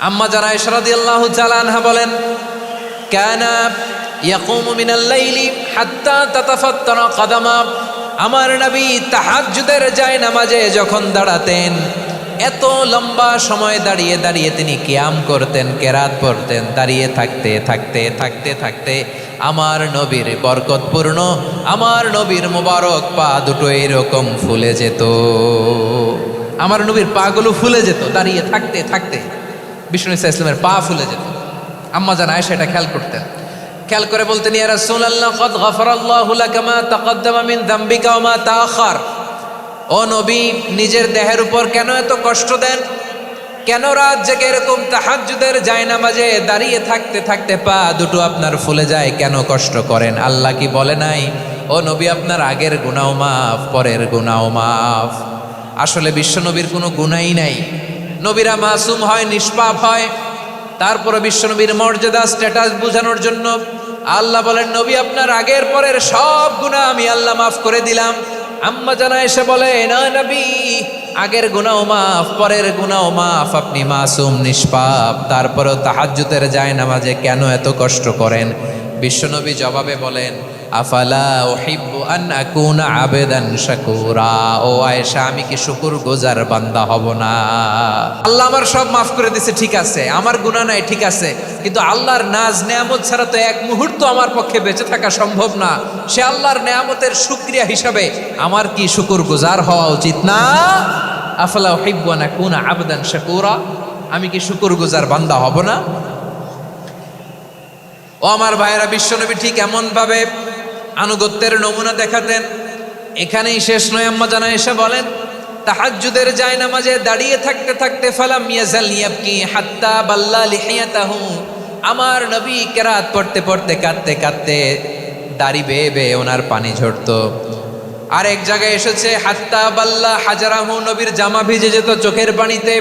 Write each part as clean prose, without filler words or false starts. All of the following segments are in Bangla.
আম্মা জান আয়েশা রাদিয়াল্লাহু তাআলা আনহা বলেন, কানা ইয়াকুমু মিনাল লাইলি হাত্তা তাতাফাত্তারা কদামা। আমার নবী তাহাজ্জুদের জায়নামাজে যখন দাঁড়াতেন, এত লম্বা সময় দাঁড়িয়ে দাঁড়িয়ে তিনি কিয়াম করতেন, কেরাত পড়তেন। দাঁড়িয়ে থাকতে থাকতে থাকতে থাকতে আমার নবীর বরকতপূর্ণ, আমার নবীর মোবারক পা দুটো এরকম ফুলে যেত। আমার নবীর পাগুলো ফুলে যেত দাঁড়িয়ে থাকতে থাকতে। বিষ্ণু ইসা ইসলামের পা ফুলে যেত। আম্মা জান আয়েশা এটা খেয়াল করতেন। খেয়াল করে বলতেন, ইয়া রাসূলুল্লাহ কদ গফারাল্লাহু লাকা মা তাকদ্দামা মিন যামবিকা ওয়া মা তাআখার। ও নবী, নিজের দেহের উপর কেন এত কষ্ট দেন? কেন রাত জেগে এরকম তাহাজ্জুদের জায়নামাজে দাঁড়িয়ে থাকতে থাকতে পা দুটো আপনার ফুলে যায়? কেন কষ্ট করেন? আল্লাহ কি বলে নাই, ও নবী আপনার আগের গুনাহ মাফ, পরের গুনাহ মাফ? আসলে বিশ্বনবীর কোনো গুনাহই নাই। নবীরা মাসুম হয়, নিষ্পাপ হয়। তারপরে বিশ্বনবীর মর্যাদা, স্ট্যাটাস বোঝানোর জন্য আল্লাহ বলেন, নবী আপনার আগের পরের সব গুনাহ আমি আল্লাহ মাফ করে দিলাম। আম্মা জান আয়েশা বলে, না নবী, আগের গুনাহ মাফ, পরের গুনাহ মাফ, আপনি মাসুম, নিষ্পাপ, তারপরেও তাহাজ্জুদের জায়নামাজে কেন এত কষ্ট করেন? বিশ্বনবী জবাবে বলেন, আফালা উহিব্বু আন আকুনা আবেদান শাকুরা। ও আয়েশা, আমি কি শুকরগুজার বান্দা হব না? আল্লাহ আমার সব মাফ করে দিয়েছে, ঠিক আছে, আমার গুনাহ নাই, ঠিক আছে, কিন্তু আল্লাহর নাজ নেয়ামত ছাড়া তো এক মুহূর্ত আমার পক্ষে বেঁচে থাকা সম্ভব না। সে আল্লাহর নেয়ামতের শুকরিয়া হিসাবে আমার কি শুকরগুজার হওয়া উচিত না? আফালা উহিব্বু আন আকুনা আবেদান শাকুরা। আমি কি শুকরগুজার বান্দা হব না? ও আমার ভাইয়েরা, বিশ্বনবী ঠিক এমন ভাবে আনুগত্যের নমুনা দেখাতেন। এখানেই শেষ নয়। আম্মা জান আয়েশা বলেন, তাহাজ্জুদের জায়নামাজে দাঁড়িয়ে থাকতে থাকতে ফালাম ইয়াজাল ইয়াবকি হাত্তা বাল্লা লিহিয়াতাহু। আমার নবী কেরাত পড়তে পড়তে কাঁদতে কাঁদতে দাড়ি বেয়ে বেয়ে ওনার পানি ঝরতো। আর এক জায়গায় এসেছে হাত্তা বাল্লা হাজারাহু, নবীর জামা ভিজে যেত চোখের পানিতে।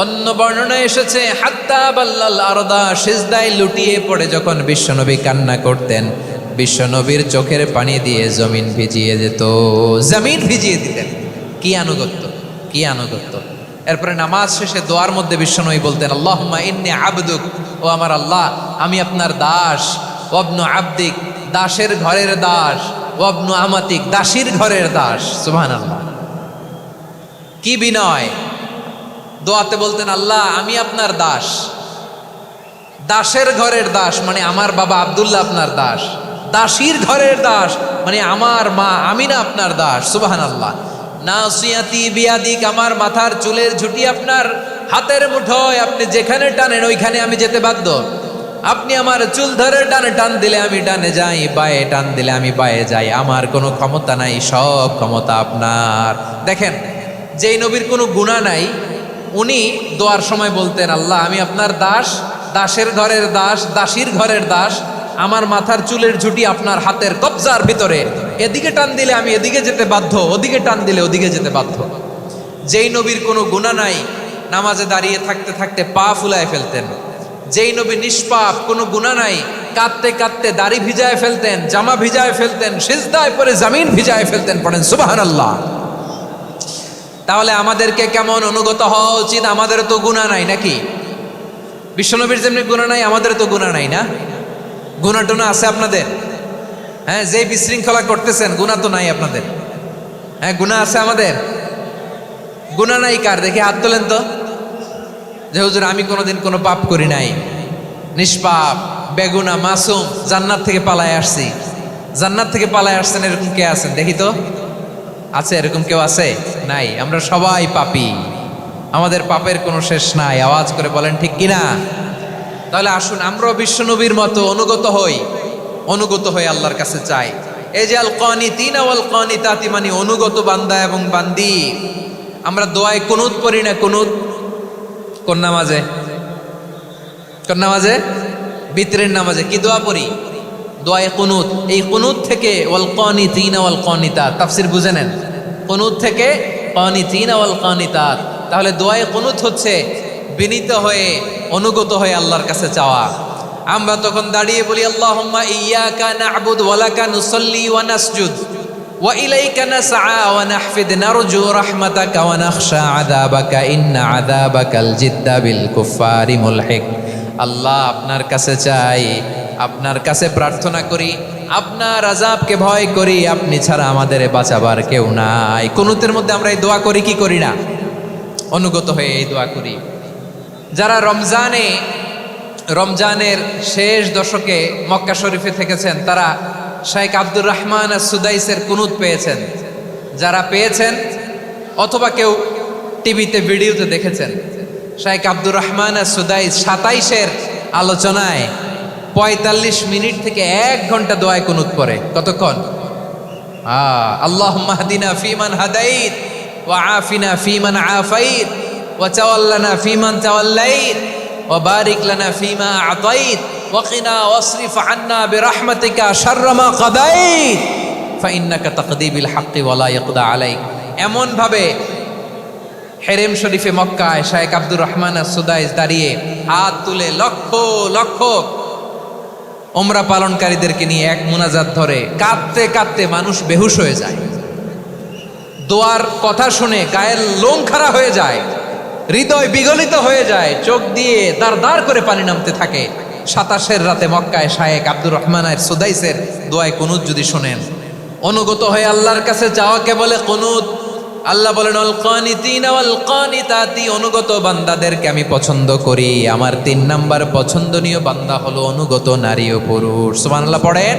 অন্য বর্ণনা এসেছে হাত্তা বাল্লাল আরদা, সিজদায় লুটিয়ে পড়ে যখন বিশ্বনবী কান্না করতেন, বিশ্বনবীর চোখের পানি দিয়ে জমিন ভিজিয়ে যেত, জমিন ভিজিয়ে দিতেন। কি আনুগত্য, কি আনুগত্য! এরপরে নামাজ শেষে দোয়ার মধ্যে বিশ্বনবী বলতেন, আল্লাহুম্মা ইন্নী আবদুক, ও আমার আল্লাহ, আমি আপনার দাস। ওয়াবনু আবদিক, দাসের ঘরের দাস। ওয়াবনু আমাতিক, দাসীর ঘরের দাস। সুবহানাল্লাহ, কি বিনয়! দোয়াতে বলতেন, আল্লাহ আমি আপনার দাস। দাসের ঘরের দাস মানে আমার বাবা আব্দুল্লাহ আপনার দাস। দাসীর ঘরের দাস মানে আমার মা আমিনা আপনার দাস। সুবহানাল্লাহ। নাসিয়াতি বিয়াদিক, আমার মাথার চুলের ঝুঁটি আপনার হাতের মুঠোয়, আপনি যেখানে টানেন ওইখানে আমি যেতে বাধ্য। আপনি আমার চুল ধরে ডানে টান দিলে আমি ডানে যাই, বায়ে টান দিলে আমি বায়ে যাই। আমার কোনো ক্ষমতা নাই, সব ক্ষমতা আপনার। দেখেন, যেই নবীর কোনো গুনাহ নাই, উনি দোয়ার সময় বলতেন, আল্লাহ আমি আপনার দাস, দাসের ঘরের দাস, দাসীর ঘরের দাস। আমার মাথার চুলের ঝুঁটি আপনার হাতের কবজার ভিতরে, এদিকে টান দিলে আমি এদিকে যেতে বাধ্য, ওদিকে টান দিলে ওদিকে যেতে বাধ্য। যেই নবীর কোনো গুনাহ নাই, নামাজে দাঁড়িয়ে থাকতে থাকতে পা ফুলায় ফেলতেন। যেই নবী নিষ্পাপ, কোনো গুনাহ নাই, কাঁদতে কাঁদতে দাড়ি ভিজায় ফেলতেন, জামা ভিজায় ফেলতেন, সিজদায় পরে জমিন ভিজায় ফেলতেন। পড়েন সুবহানাল্লাহ। তাহলে আমাদেরকে কেমন অনুগত হওয়া উচিত? আমাদের তো গুনাহ নাই নাকি? বিশ্বনবীর যেমনি গুনাহ নাই, আমাদের তো গুনাহ নাই না? গুনাহ টুনা আছে আপনাদের? হ্যাঁ, যে বিশৃঙ্খলা করতেছেন, গুনাহ তো নাই আপনাদের? হ্যাঁ, গুনাহ আছে আমাদের? গুনাহ নাই কার? দেখে হাত তোলেন তো, যে হুজুর আমি কোনোদিন কোনো পাপ করি নাই, নিষ্পাপ, বেগুনা, মাসুম, জান্নাত থেকে পালায় আসছি। জান্নাত থেকে পালায় আসছেন, এরকম কে আছেন দেখি তো? আছে এরকম কেউ? আছে? নাই। আমরা সবাই পাপী, আমাদের পাপের কোনো শেষ নাই। আওয়াজ করে বলেন ঠিক কিনা? তাহলে আসুন আমরাও বিশ্বনবীর মতো অনুগত হই, অনুগত হয়ে আল্লাহর কাছে চাই। এই যে আল কানিতিনা ওয়াল কানিতাতি, মানে অনুগত বান্দা এবং বান্দি। আমরা দোয়ায় কুনুত পড়ি না? কুনুত কোন নামাজে? কোন নামাজে? বিতরের নামাজে কি দোয়া পড়ি? দোয়ায়ে কুনুত। এই কুনুত থেকে ওয়াল কানিতিনা ওয়াল কানিতাত, তাফসীর বুঝে নেন। কুনুত থেকে কানিতিনা ওয়াল কানিতাত। তাহলে দোয়ায়ে কুনুত হচ্ছে বিনীত হয়ে, অনুগত হয়ে আল্লাহর কাছে চাওয়া। আমরা তখন দাঁড়িয়ে বলি, আল্লাহুম্মা ইয়্যাকা না'বুদু ওয়া লাকা নুসাল্লি ওয়া নাসজুদ। ওয়া ইলাইকা নাসআ ওয়া নাহফিদ নারজু রাহমাতাকা ওয়া নাখশা আযাবাকা ইন্না আযাবাকাল জিদ্দা বিল কুফফারি মুলহিক। আল্লাহ, আপনার কাছে চাই, আপনার কাছে প্রার্থনা করি, আপনার আযাবকে ভয় করি, আপনি ছাড়া আমাদের বাঁচাবার কেউ নাই। কুনুতের মধ্যে আমরা এই দোয়া করি কি করি না? অনুগত হয়ে এই দোয়া করি। যারা রমজানের শেষ দশকে মক্কা শরীফে থেকেছেন তারা শাইখ আব্দুর রহমান সুদাইসের কুনুত পেয়েছেন। যারা পেয়েছেন অথবা কেউ টিভিতে ভিডিওতে দেখেছেন, শাইখ আব্দুর রহমান সুদাইস 27-এর আলোচনায় 45 মিনিট থেকে 1 ঘন্টা দোয়ায় কুনুত পড়ে। কতক্ষণ? আল্লাহুম্মা হদিনা ফিমান হাদাইত ওয়া আফিনা ফিমান আফাইত ওয়া তাওয়াল্লানা ফিমান তাওয়াল্লাইত ওয়া বারিক লানা ফিমা আতাইত ওয়া কিনা ওয়াসরিফ আন্না বিরহমাতিকা শাররা মা কাদাইত ফাইন্নাকা তাকদি বিল হাক্কি ওয়া লা ইয়াকদা আলাইক। এমন ভাবে হেরেম শরীফে মক্কায় শাইখ আব্দুর রহমান সুদাইস দাঁড়িয়ে হাত তুলে লক্ষ লক্ষ উমরা পালনকারীদেরকে নিয়ে এক মুনাজাত ধরে কাঁদতে কাঁদতে মানুষ বেহুশ হয়ে যায়। দোয়ার কথা শুনে গায়ের লোম খাড়া হয়ে যায়, হৃদয় বিগলিত হয়ে যায়, চোখ দিয়ে দাঁড় দাঁড় করে পানি নামতে থাকে। 27-এর রাতে মক্কায় শাইখ আব্দুর রহমান সুদাইসের দোয়ায় কুনুত যদি শোনেন, অনুগত হয়ে আল্লাহর কাছে যাওয়াকে বলে কুনুত। আল্লাহ বলেন আল কানিতিনা ওয়াল কানিতাতি, অনুগত বান্দাদেরকে আমি পছন্দ করি। আমার 3 নাম্বার পছন্দনীয় বান্দা হলো অনুগত নারী ও পুরুষ। সুবহানাল্লাহ পড়েন।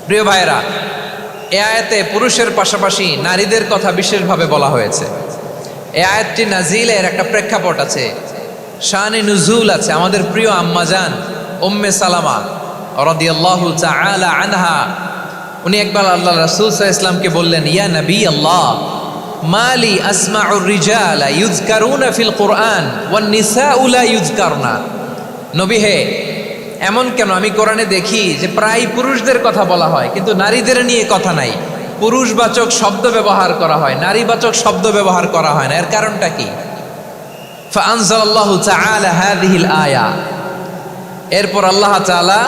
প্রিয় ভাইরা, এই আয়াতে পুরুষের পাশাপাশি নারীদের কথা বিশেষভাবে বলা হয়েছে। এই আয়াতটি নাজিলের একটা প্রেক্ষাপট আছে, শানে নুজুল আছে। আমাদের প্রিয় আম্মাজান উম্মে সালামা রাদিয়াল্লাহু তাআলা আনহা, উনি একবার আল্লাহ রাসূল সাল্লাল্লাহু আলাইহি ওয়াসাল্লামকে বললেন, ইয়া নবী আল্লাহ, মালি আসমাউর রিজালা ইউযকারুনা ফিল কুরআন ওয়ান নিসাউ লা ইউযকারনা। নবী হে, এমন কেন আমি কোরআনে দেখি যে প্রায় পুরুষদের কথা বলা হয় কিন্তু নারীদের নিয়ে কথা নাই। পুরুষবাচক শব্দ ব্যবহার করা হয়, নারীবাচক শব্দ ব্যবহার করা হয় না। এর কারণটা কি? ফাআনজালাল্লাহু তাআলা হাযিহিল আয়া। এরপর আল্লাহ তাআলা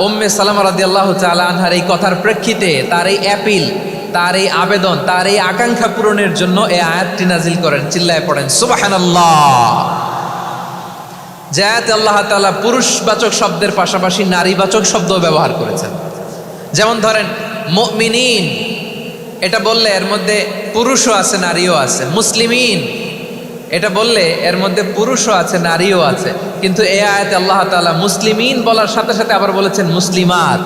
উম্মে সালামা রাদিয়াল্লাহু তাআলা আনহার এই কথার প্রেক্ষিতে, তার এই অ্যাপিল, তার এই আবেদন, তার এই আকাঙ্ক্ষা পূরণের জন্য এই আয়াতটি নাজিল করেন। চিল্লায় পড়েন সুবহানাল্লাহ। যে আয়াতে আল্লাহ তাআলা পুরুষবাচক শব্দের পাশাপাশি নারীবাচক শব্দ ব্যবহার করেছেন। যেমন ধরেন মুমিনিন, এটা বললে এর মধ্যে পুরুষও আছে নারীও আছে। মুসলিমিন, এটা বললে এর মধ্যে পুরুষও আছে নারীও আছে। কিন্তু এই আয়াতে আল্লাহ তাআলা মুসলিমিন বলার সাথে সাথে আবার বলেছেন মুসলিমাত।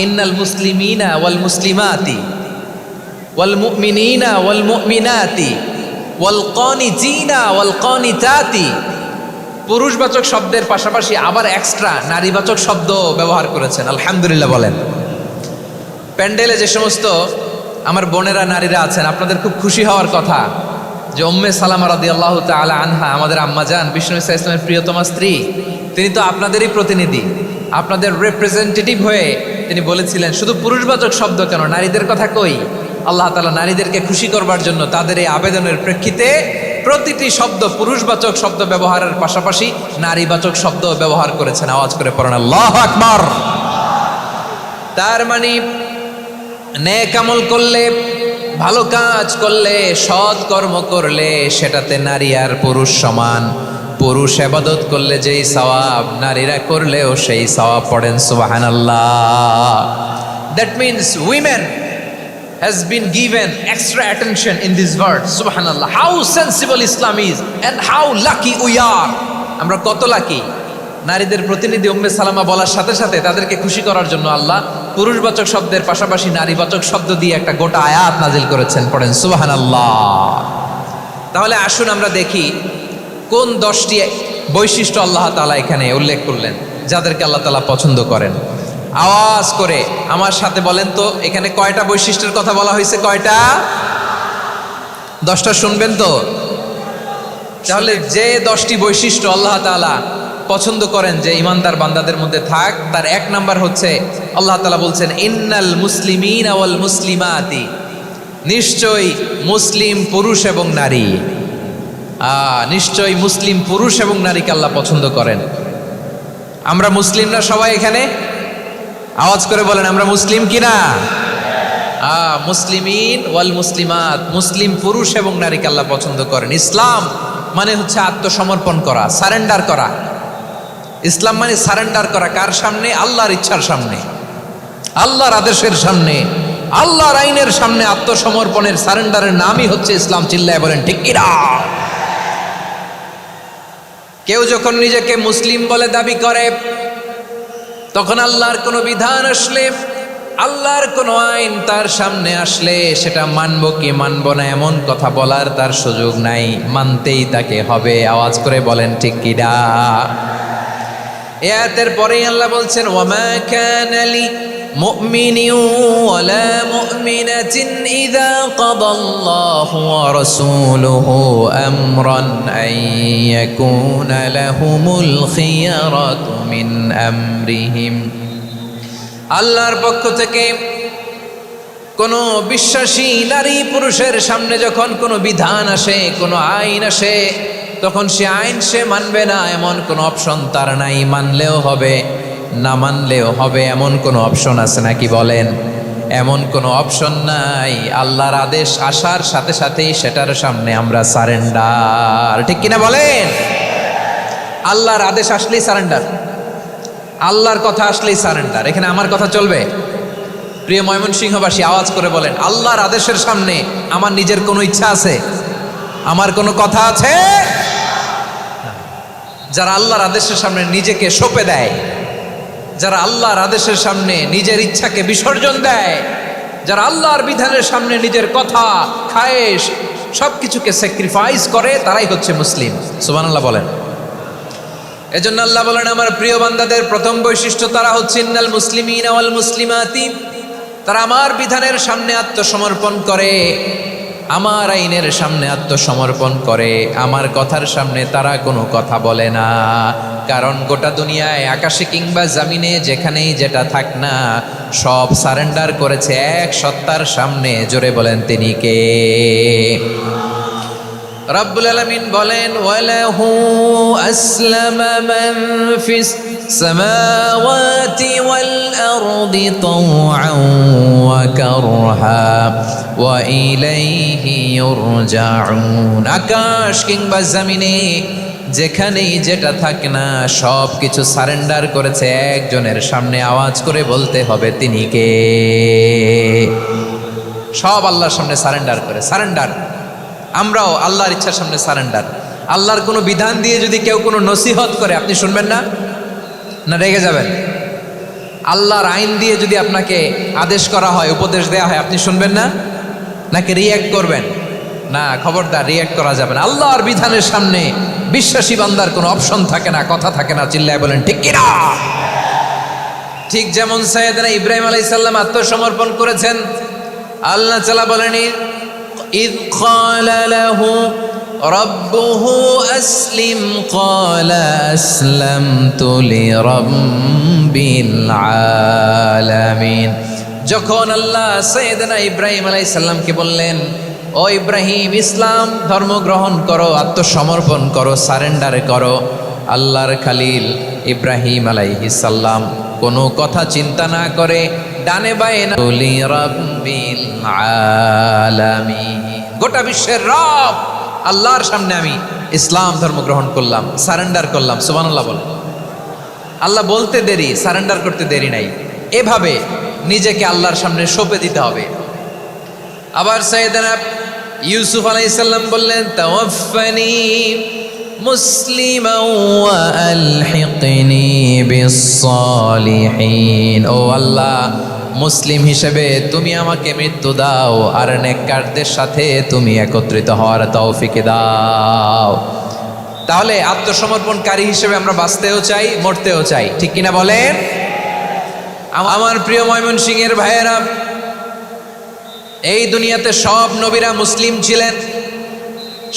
ইন্নাল মুসলিমিনা ওয়াল মুসলিমাতি ওয়াল মুমিনিনা ওয়াল মুমিনাতি ওয়াল কানিতিনা ওয়াল কানিতাতি। পুরুষবাচক শব্দের পাশাপাশি আবার এক্সট্রা নারীবাচক শব্দ ব্যবহার করেছেন। আলহামদুলিল্লাহ বলেন। প্যান্ডেলে যে সমস্ত আমার বোনেরা নারীরা আছেন, আপনাদের খুব খুশি হওয়ার কথা যে উম্মে সালামা রাদিয়াল্লাহু তাআলা আনহা, আমাদের আম্মাজান বিষ্ণু ইসা ইসলামের প্রিয়তমা স্ত্রী, তিনি তো আপনাদেরই প্রতিনিধি, আপনাদের রিপ্রেজেন্টেটিভ হয়ে তিনি বলেছিলেন শুধু পুরুষবাচক শব্দ কেন, নারীদের কথা কই। আল্লাহ তাআলা নারীদেরকে খুশি করবার জন্য তাদের এই আবেদনের প্রেক্ষিতে প্রতিটি শব্দ পুরুষবাচক শব্দ ব্যবহারের পাশাপাশি নারীবাচক শব্দ ব্যবহার করেছেন। আওয়াজ করে পড়েন আল্লাহু আকবার। তার মানে নেক আমল করলে, ভালো কাজ করলে, সৎ কর্ম করলে সেটাতে নারী আর পুরুষ সমান। পুরুষ ইবাদত করলে যেই সওয়াব, নারীরা করলেও সেই সওয়াব। পড়েন সুবহানাল্লাহ। That means women has been given extra attention in this verse. Subhanallah, how sensible Islam is and how lucky we are. আমরা কত লাকি। নারীদের প্রতিনিধি উম্মে সালামা বলার সাথে সাথে তাদেরকে খুশি করার জন্য আল্লাহ পুরুষবাচক শব্দের পাশাপাশি নারীবাচক শব্দ দিয়ে একটা গোটা আয়াত নাজিল করেছেন। পড়েন সুবহানাল্লাহ। তাহলে আসুন আমরা দেখি কোন 10টি বৈশিষ্ট্য আল্লাহ তাআলা এখানে উল্লেখ করলেন যাদেরকে আল্লাহ তাআলা পছন্দ করেন। আওয়াজ করে আমার সাথে বলেন তো, এখানে কয়টা বৈশিষ্ট্যের কথা বলা হয়েছে? কয়টা? 10টা শুনবেন তো? তাহলে যে 10টি বৈশিষ্ট্য আল্লাহ তাআলা পছন্দ করেন যে ইমানদার বান্দাদের মধ্যে থাক, তার 1 নাম্বার হচ্ছে আল্লাহ তাআলা বলছেন ইন্নাল মুসলিমিনা ওয়াল মুসলিমাতি, নিশ্চয়ই মুসলিম পুরুষ এবং নারী। নিশ্চয়ই মুসলিম পুরুষ এবং নারীকে আল্লাহ পছন্দ করেন। আমরা মুসলিমরা সবাই এখানে? আওয়াজ করে বলেন আমরা মুসলিম কিনা? মুসলিমিন ওয়াল মুসলিমাত, মুসলিম পুরুষ এবং নারীকে আল্লাহ পছন্দ করেন। ইসলাম মানে হচ্ছে আত্মসমর্পণ করা, সারেন্ডার করা। ইসলাম মানে সারেন্ডার করা কার সামনে? আল্লাহর ইচ্ছার সামনে, আল্লাহর আদেশের সামনে, আল্লাহর আইনের সামনে আত্মসমর্পণের সারেন্ডারের নামই হচ্ছে ইসলাম। চিল্লায় বলেন ঠিক কিনা? কেউ যখন নিজেকে মুসলিম বলে দাবি করে, তখন আল্লাহর কোনো বিধান আসলে, আল্লাহর কোনো আইন তার সামনে আসলে সেটা মানবো কি মানবো না এমন কথা বলার তার সুযোগ নাই, মানতেই তাকে হবে। আওয়াজ করে বলেন ঠিক কিনা? এই আয়াতের পরেই আল্লাহ বলছেন, ওয়ামা কানা লি মুমিনিন ওয়ালা মুমিনাতিন ইযা কাদাল্লাহু ওয়া রাসূলুহু আমরান আন ইয়াকুনা লাহুমুল খিয়ারাতু মিন আমরিহিম। আল্লাহর পক্ষ থেকে কোনো বিশ্বাসী নারী পুরুষের সামনে যখন কোনো বিধান আসে, কোনো আইন আসে, তখন সে আইন সে মানবে না এমন কোনো অপশন তার নাই। মানলেও হবে, না মানলেও হবে, এমন কোনো অপশন আছে নাকি বলেন? এমন কোনো অপশন নাই। আল্লাহর আদেশ আসার সাথে সাথেই সেটার সামনে আমরা সারেন্ডার। ঠিক কিনা বলেন? আল্লাহর আদেশ আসলেই সারেন্ডার, আল্লাহর কথা আসলেই সারেন্ডার। এখানে আমার কথা চলবে? প্রিয় ময়মনসিংহবাসী, আওয়াজ করে বলেন, আল্লাহর আদেশের সামনে আমার নিজের কোনো ইচ্ছা আছে? আমার কোনো কথা আছে? যারা আল্লাহর আদেশের সামনে নিজেকে সঁপে দেয়, যারা আল্লাহর আদেশের সামনে নিজের ইচ্ছাকে বিসর্জন দেয়, যারা আল্লাহর বিধানের সামনে নিজের কথা, খায়েশ সবকিছুকে স্যাক্রিফাইস করে, তারাই হচ্ছে মুসলিম। সুবহানাল্লাহ বলেন। এজন্য আল্লাহ বলেন, আমার প্রিয় বান্দাদের প্রথম বৈশিষ্ট্য তারা হচ্ছে ইন্নাল মুসলিমিনা ওয়াল মুসলিমাতি, তারা আমার বিধানের সামনে আত্মসমর্পণ করে, আমার আইনের সামনে আত্মসমর্পণ করে, আমার কথার সামনে তারা কোনো কথা বলে না। কারণ গোটা দুনিয়ায় আকাশে কিংবা জামিনে যেখানেই যেটা থাক না, সব সারেন্ডার করেছে এক সত্তার সামনে। জোরে বলেন তিনি কে? রব্বুল আলামিন বলেন, ওয়ালাহু আসলামা মান ফিস সামাওয়াতি ওয়াল আরদি তাওআন ওয়া কারহা ওয়া ইলাইহি ইউরজাউন। আকাশ কিংবা জমিনে যেখানেই যেটা থাকে না, সব কিছু সারেন্ডার করেছে একজনের সামনে। আওয়াজ করে বলতে হবে তিনি কে? সব আল্লাহর সামনে সারেন্ডার করে। সারেন্ডার। আমরাও আল্লাহর ইচ্ছার সামনে সারেন্ডার। আল্লাহর কোনো বিধান দিয়ে যদি কেউ কোনো নসিহত করে, আপনি শুনবেন না? না রেগে যাবেন? আল্লাহর আইন দিয়ে যদি আপনাকে আদেশ করা হয়, উপদেশ দেওয়া হয়, আপনি শুনবেন না? নাকি রিয়্যাক্ট করবেন? না, খবরদার, রিয়্যাক্ট করা যাবে না। আল্লাহর বিধানের সামনে বিশ্বাসী বান্দার কোনো অপশন থাকে না, কথা থাকে না। চিল্লায় বলেন ঠিক কিনা? ঠিক যেমন সাইয়েদনা ইব্রাহিম আলাইহিস সালাম আত্মসমর্পণ করেছেন। আল্লাহ তাআলা বলেন, إذ قال له ربه أسلم قال أسلمت لرب العالمين। যখন আল্লাহ সাইয়েদনা ইব্রাহিম আলাইহিস সালামকে বললেন, ও ইব্রাহিম, ইসলাম ধর্ম গ্রহণ করো, আত্মসমর্পণ করো, সারেন্ডার করো, আল্লাহর খালিল ইব্রাহিম আলাইহিস সালাম কোনো কথা চিন্তা না করে ডানে বায়ে না, রাব্বিল আলামিন, গোটা বিশ্বের রব আল্লাহর সামনে আমি ইসলাম ধর্ম গ্রহণ করলাম, সারেন্ডার করলাম। সুবহানাল্লাহ বলেন। আল্লাহ বলতে দেরি, সারেন্ডার করতে দেরি নাই। এভাবে নিজেকে আল্লাহর সামনে সঁপে দিতে হবে। আবার সাইয়েদনা ইউসুফ আলাইহিস সালাম বললেন, তাওয়াফফানি মুসলিমান ওয়া আলহিকনি বিস-সালিহিন। ও আল্লাহ, মুসলিম হিসেবে তুমি আমাকে মৃত্যু দাও, আর নেককারদের সাথে তুমি একত্রিত হওয়ার তৌফিক দাও। তাহলে আত্মসমর্পণকারী হিসেবে আমরা বাঁচতেও চাই, মরতেও চাই। ঠিক কিনা বলেন? আমার প্রিয় ময়মনসিংহের ভাইয়েরা, এই দুনিয়াতে সব নবীরা মুসলিম ছিলেন।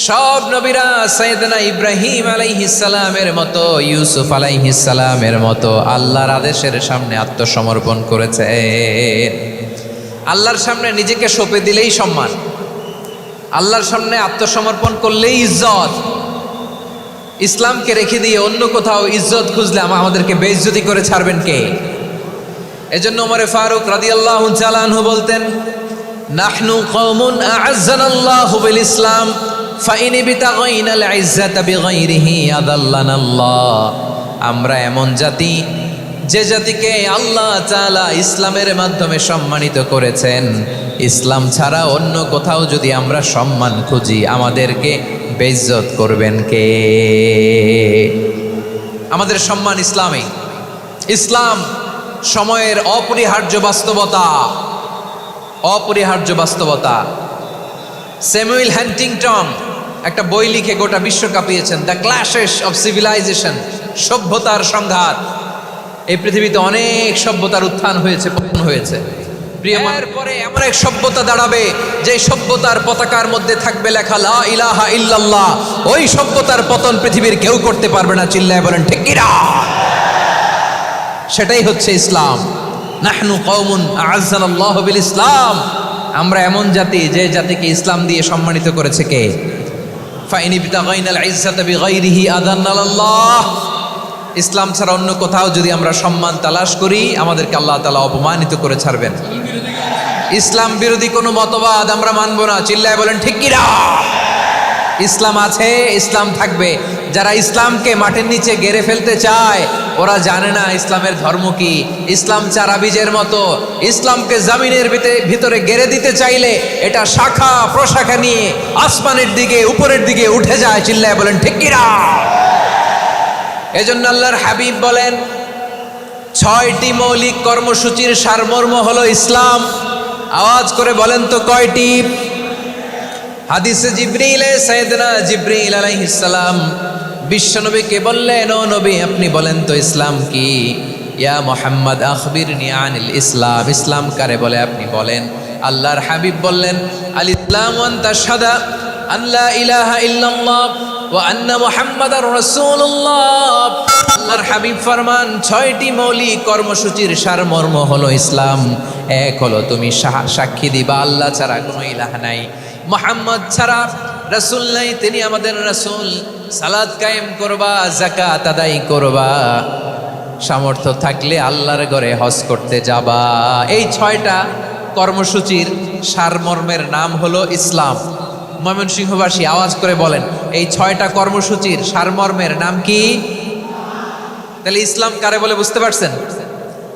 সব নবীরা সাইয়েদনা ইব্রাহিম আলাইহিস সালামের মতো, ইউসুফ আলাইহিস সালামের মতো আল্লাহর আদেশের সামনে আত্মসমর্পণ করেছে। আল্লাহর সামনে নিজেকে সঁপে দিলেই সম্মান, আল্লাহর সামনে আত্মসমর্পণ করলেই ইজ্জত। ইসলামকে রেখে দিয়ে অন্য কোথাও ইজ্জত খুঁজলে আমাদেরকে বেইজ্জতি করে ছাড়বেন কে? এজন্য ওমর ফারুক রাদিয়াল্লাহু তাআলা আনহু বলতেন, নাহনু কওমুন আ'আজ্জানাল্লাহু বিল ইসলাম ফাইন বিতাগাইনাল ইজ্জাতা বিগাইরিহি আদাল্লানাল্লাহ। আমরা এমন জাতি যে জাতিকে আল্লাহ তাআলা ইসলামের মাধ্যমে সম্মানিত করেছেন। ইসলাম ছাড়া অন্য কোথাও যদি আমরা সম্মান খুঁজি, আমাদেরকে বেইজ্জত করবেন কে? আমাদের সম্মান ইসলামে। ইসলাম সময়ের অপরিহার্য বাস্তবতা, অপরিহার্য বাস্তবতা। স্যামুয়েল হ্যান্টিংটন একটা বই লিখে গোটা বিশ্ব কাঁপিয়েছেন, দ্য ক্ল্যাশেস অফ সিভিলাইজেশন, সভ্যতার সংঘাত। এই পৃথিবীতে অনেক সভ্যতার উত্থান হয়েছে, পতন হয়েছে। প্রিয়মার পরে এমন এক সভ্যতা দাঁড়াবে যে সভ্যতার পতাকার মধ্যে থাকবে লেখা লা ইলাহা ইল্লাল্লাহ। ওই সভ্যতার পতন পৃথিবীর কেউ করতে পারবে না। চিল্লায় বলেন ঠিক কিনা? সেটাই হচ্ছে ইসলাম। নাহনু কওমুন আ'আজ্জানাল্লাহু বিল ইসলাম। আমরা এমন জাতি যে জাতিকে ইসলাম দিয়ে সম্মানিত করেছে কে? ফাইন ইবতাগাইনাল ইজ্জাতা বিগাইরিহি আদান্নাল্লাহ। ইসলাম ছাড়া অন্য কোথাও যদি আমরা সম্মান তালাশ করি, আমাদেরকে আল্লাহ তাআলা অপমানিত করে ছাড়বেন। ইসলাম বিরোধী কোনো মতবাদ আমরা মানব না। চিল্লায় বলেন ঠিক কিনা? ইসলাম আছে, ইসলাম থাকবে। যারা ইসলামকে মাটির নিচে গেড়ে ফেলতে চায়, ওরা জানে না ইসলামের ধর্ম কি। ইসলাম চারা বীজের মতো। ইসলামকে জমিনের ভিতরে গেড়ে দিতে চাইলে এটা শাখা প্রশাখা নিয়ে আসমানের দিকে, উপরের দিকে উঠে যায়। চিল্লায় বলেন ঠিক কিনা? এজন্য আল্লাহর হাবিব বলেন, 6টি মৌলিক কর্মসূচির সারমর্ম হলো ইসলাম। আওয়াজ করে বলেন তো কয়টি? হাদিসে জিবরিল, সাইয়েদনা জিবরিল আলাইহিস সালাম বিশ্বনবীকে বললেন, ও নবী আপনি বলেন তো ইসলাম কি? ইয়া মুহাম্মদ আখবিরনি আনিল ইসলাম। ইসলাম কারে বলে আপনি বলেন। আল্লাহর হাবিব বললেন, আল ইসলামু আন তাশহাদা আন লা ইলাহা ইল্লাল্লাহ ওয়া আন্না মুহাম্মাদার রাসূলুল্লাহ। আল্লাহর হাবিব ফরমান, 6টি মৌলিক কর্মসূচির সারমর্ম হলো ইসলাম। এক হলো তুমি সাক্ষী দিবা আল্লাহ ছাড়া কোনো ইলাহ নাই, মুহাম্মদ ছাড়া রাসূল নাই, তিনি আমাদের রাসূল। সালাত কায়েম করবা, যাকাত আদায় করবা, সামর্থ্য থাকলে আল্লাহর ঘরে হজ করতে যাবা। এই 6টা কর্মসূচির সারমর্মের নাম হলো ইসলাম। ময়মনসিংহবাসী আওয়াজ করে বলেন, এই 6টা কর্মসূচির সারমর্মের নাম কি? তাহলে ইসলাম কারে বলে বুঝতে পারছেন?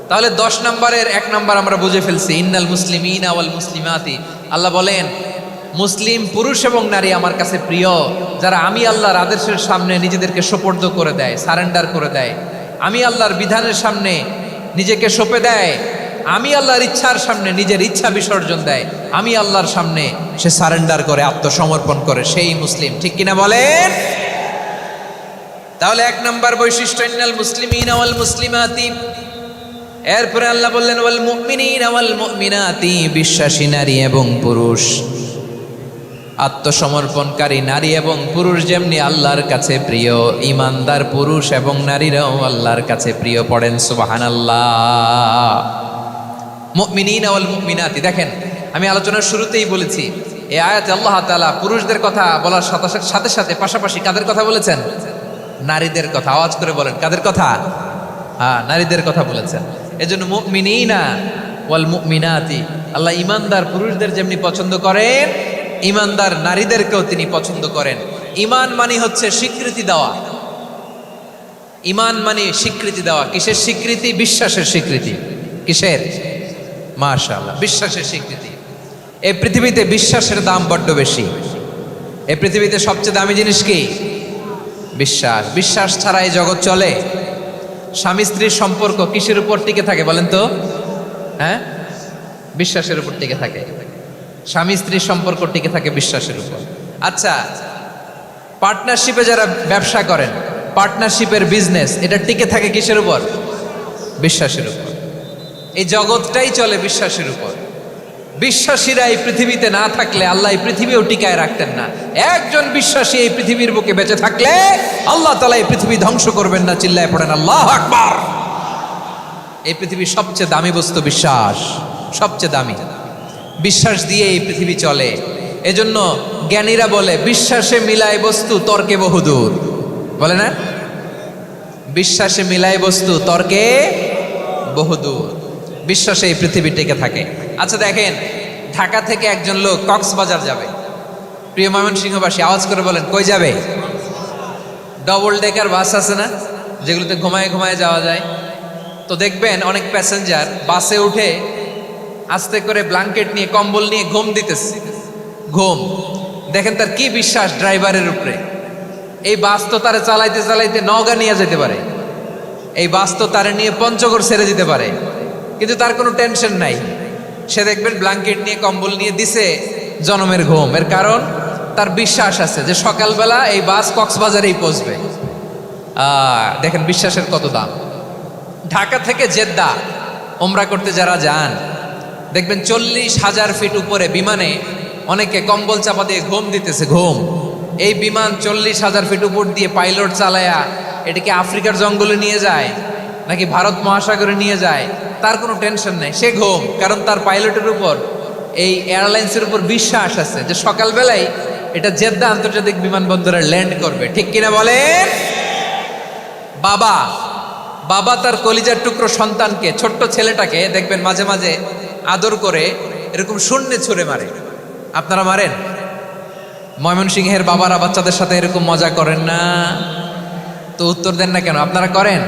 তাহলে 10 নম্বরের 1 নম্বর আমরা বুঝে ফেলছি, ইন্নাল মুসলিমিনা ওয়াল মুসলিমাতি। আল্লাহ বলেন, মুসলিম পুরুষ এবং নারী আমার কাছে প্রিয়, যারা আমি আল্লাহর আদেশের সামনে নিজেদেরকে সোপর্দ করে দেয়, সারেন্ডার করে দেয়, আমি আল্লাহর বিধানের সামনে নিজেকে সঁপে দেয়, আমি আল্লাহর ইচ্ছার সামনে নিজের ইচ্ছা বিসর্জন দেয়, আমি আল্লাহর সামনে সে সারেন্ডার করে, আত্মসমর্পণ করে, সেই মুসলিম। ঠিক কিনা বলেন? তাহলে 1 নম্বর বৈশিষ্ট্য ইন্নাল মুসলিমিনা ওয়াল মুসলিমাতি। এরপরে আল্লাহ বললেন ওয়াল মুমিনিনা ওয়াল মুমিনাতি, বিশ্বাসী নারী এবং পুরুষ, আত্মসমর্পণকারী নারী এবং পুরুষ যেমনি আল্লাহর কাছে প্রিয়, ইমানদার পুরুষ এবং নারীরাও আল্লাহর কাছে প্রিয়। পড়েন সুবহানাল্লাহ। মুমিনিনা ওয়াল মুমিনাতি। দেখেন, আমি আলোচনার শুরুতেই বলেছি, এই আয়াতে আল্লাহ তাআলা পুরুষদের কথা বলার সাথে সাথে পাশাপাশি কাদের কথা বলেছেন? নারীদের কথা। আওয়াজ করে বলেন, কাদের কথা? নারীদের কথা বলেছেন। এজন্য মুমিনিনা ওয়াল মুমিনাতি, আল্লাহ ইমানদার পুরুষদের যেমনি পছন্দ করেন, ইমানদার নারীদেরকেও তিনি পছন্দ করেন। ঈমান মানে হচ্ছে স্বীকৃতি দেওয়া। ঈমান মানে স্বীকৃতি দেওয়া। কিসের স্বীকৃতি? বিশ্বাসের স্বীকৃতি। কিসের? মাশাআল্লাহ, বিশ্বাসের স্বীকৃতি। এই পৃথিবীতে বিশ্বাসের দাম বড্ড বেশি। এই পৃথিবীতে সবচেয়ে দামি জিনিস কি? বিশ্বাস। বিশ্বাস ছাড়া এই জগৎ চলে? স্বামী স্ত্রীর সম্পর্ক কিসের উপর টিকে থাকে বলেন তো? হ্যাঁ, বিশ্বাসের উপর টিকে থাকে। স্বামী স্ত্রীর সম্পর্ক টিকে থাকে বিশ্বাসের উপর। আচ্ছা, পার্টনারশিপে যারা ব্যবসা করেন, পার্টনারশিপের বিজনেস, এটা টিকে থাকে কিসের উপর? বিশ্বাসের উপর। এই জগৎটাই চলে বিশ্বাসের উপর। বিশ্বাসীরা এই পৃথিবীতে না থাকলে আল্লাহ এই পৃথিবীও টিকায় রাখতেন না। একজন বিশ্বাসী এই পৃথিবীর বুকে বেঁচে থাকলে আল্লাহ তাআলা এই পৃথিবী ধ্বংস করবেন না। চিল্লায় পড়েন আল্লাহু আকবার। এই পৃথিবীর সবচেয়ে দামি বস্তু বিশ্বাস, সবচেয়ে দামি। বিশ্বাস দিয়ে এই পৃথিবী চলে। এজন্য জ্ঞানীরা বলে, বিশ্বাসে মিলায় বস্তু তর্কে বহুদূর। বলে না? বিশ্বাসে মিলায় বস্তু তর্কে বহুদূর। বিশ্বাসে এই পৃথিবী টিকে থাকে। আচ্ছা দেখেন, ঢাকা থেকে একজন লোক কক্সবাজার যাবে। প্রিয় ময়মনসিংহবাসী আওয়াজ করে বলেন, কই যাবে? ডবল ডেকার বাস আছে না, যেগুলোতে ঘুমায় ঘুমায় যাওয়া যায়। তো দেখবেন অনেক প্যাসেঞ্জার বাসে উঠে আস্তে করে ব্ল্যাঙ্কেট নিয়ে কম্বল নিয়ে ঘুম দিতেছে। ঘুম দেখেন তার কি বিশ্বাস ড্রাইভারের উপরে। এই বাস তো তারে চালাইতে চালাইতে নওগাঁ নিয়ে যেতে পারে, এই বাস তো তারে নিয়ে পঞ্চগড় ছেড়ে দিতে পারে, কিন্তু তার কোনো টেনশন নাই। সে দেখবেন ব্ল্যাঙ্কেট নিয়ে কম্বল নিয়ে দিছে জনমের ঘুম। এর কারণ তার বিশ্বাস আছে যে সকালবেলা এই বাস কক্সবাজারেই পৌঁছবে। দেখেন বিশ্বাসের কত দাম। ঢাকা থেকে জেদ্দা ওমরা করতে যারা যান দেখবেন 40,000 ফিট উপরে বিমানে অনেকে কম্বল চাপা দিয়ে ঘুম দিতেছে। ঘুম এই বিমান 40,000 ফিট উপর দিয়ে পাইলট চালায়া এটাকে আফ্রিকার জঙ্গলে নিয়ে যায় নাকি ভারত মহাসাগরে নিয়ে যায়, তার কোনো টেনশন নেই। সে ঘুম, কারণ তার পাইলটের উপর, এই এয়ারলাইন্সের উপর বিশ্বাস আছে যে সকালবেলায় এটা জেদ্দা আন্তর্জাতিক বিমানবন্দরে ল্যান্ড করবে। ঠিক কিনা বলেন? বাবা বাবা তার কলিজার টুকরো সন্তানকে, ছোট্ট ছেলেটাকে দেখবেন মাঝে মাঝে আদর করে এরকম শূন্যে ছুঁড়ে মারে। আপনারা মারেন? ময়মনসিংহের বাবারা বাচ্চাদের সাথে এরকম মজা করেন না? তো উত্তর দেন না কেন? আপনারা করেন?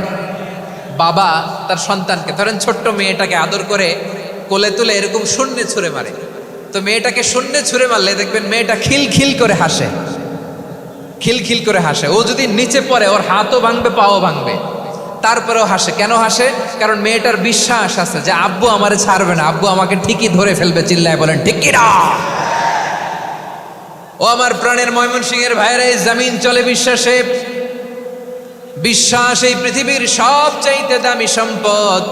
বাবা তার সন্তানকে, ধরেন ছোট্ট মেয়েটাকে আদর করে কোলে তুলে এরকম শূন্যে ছুঁড়ে মারে। তো মেয়েটাকে শূন্যে ছুঁড়ে মারলে দেখবেন মেয়েটা খিলখিল করে হাসে, খিলখিল করে হাসে। ও যদি নিচে পড়ে ওর হাতও ভাঙবে, পাও ভাঙবে, তারপরেও হাসে। কেন হাসে? কারণ মেয়েটার বিশ্বাস আছে যে আব্বু আমারে ছাড়বে না, আব্বু আমাকে ঠিকই ধরে ফেলবে। চিল্লায় বলেন ঠিক কিনা? ও আমার প্রাণের ময়মনসিংহের ভাইরা, এই জমিন চলে বিশ্বাসে। বিশ্বাস এই পৃথিবীর সবচাইতে দামি সম্পদ।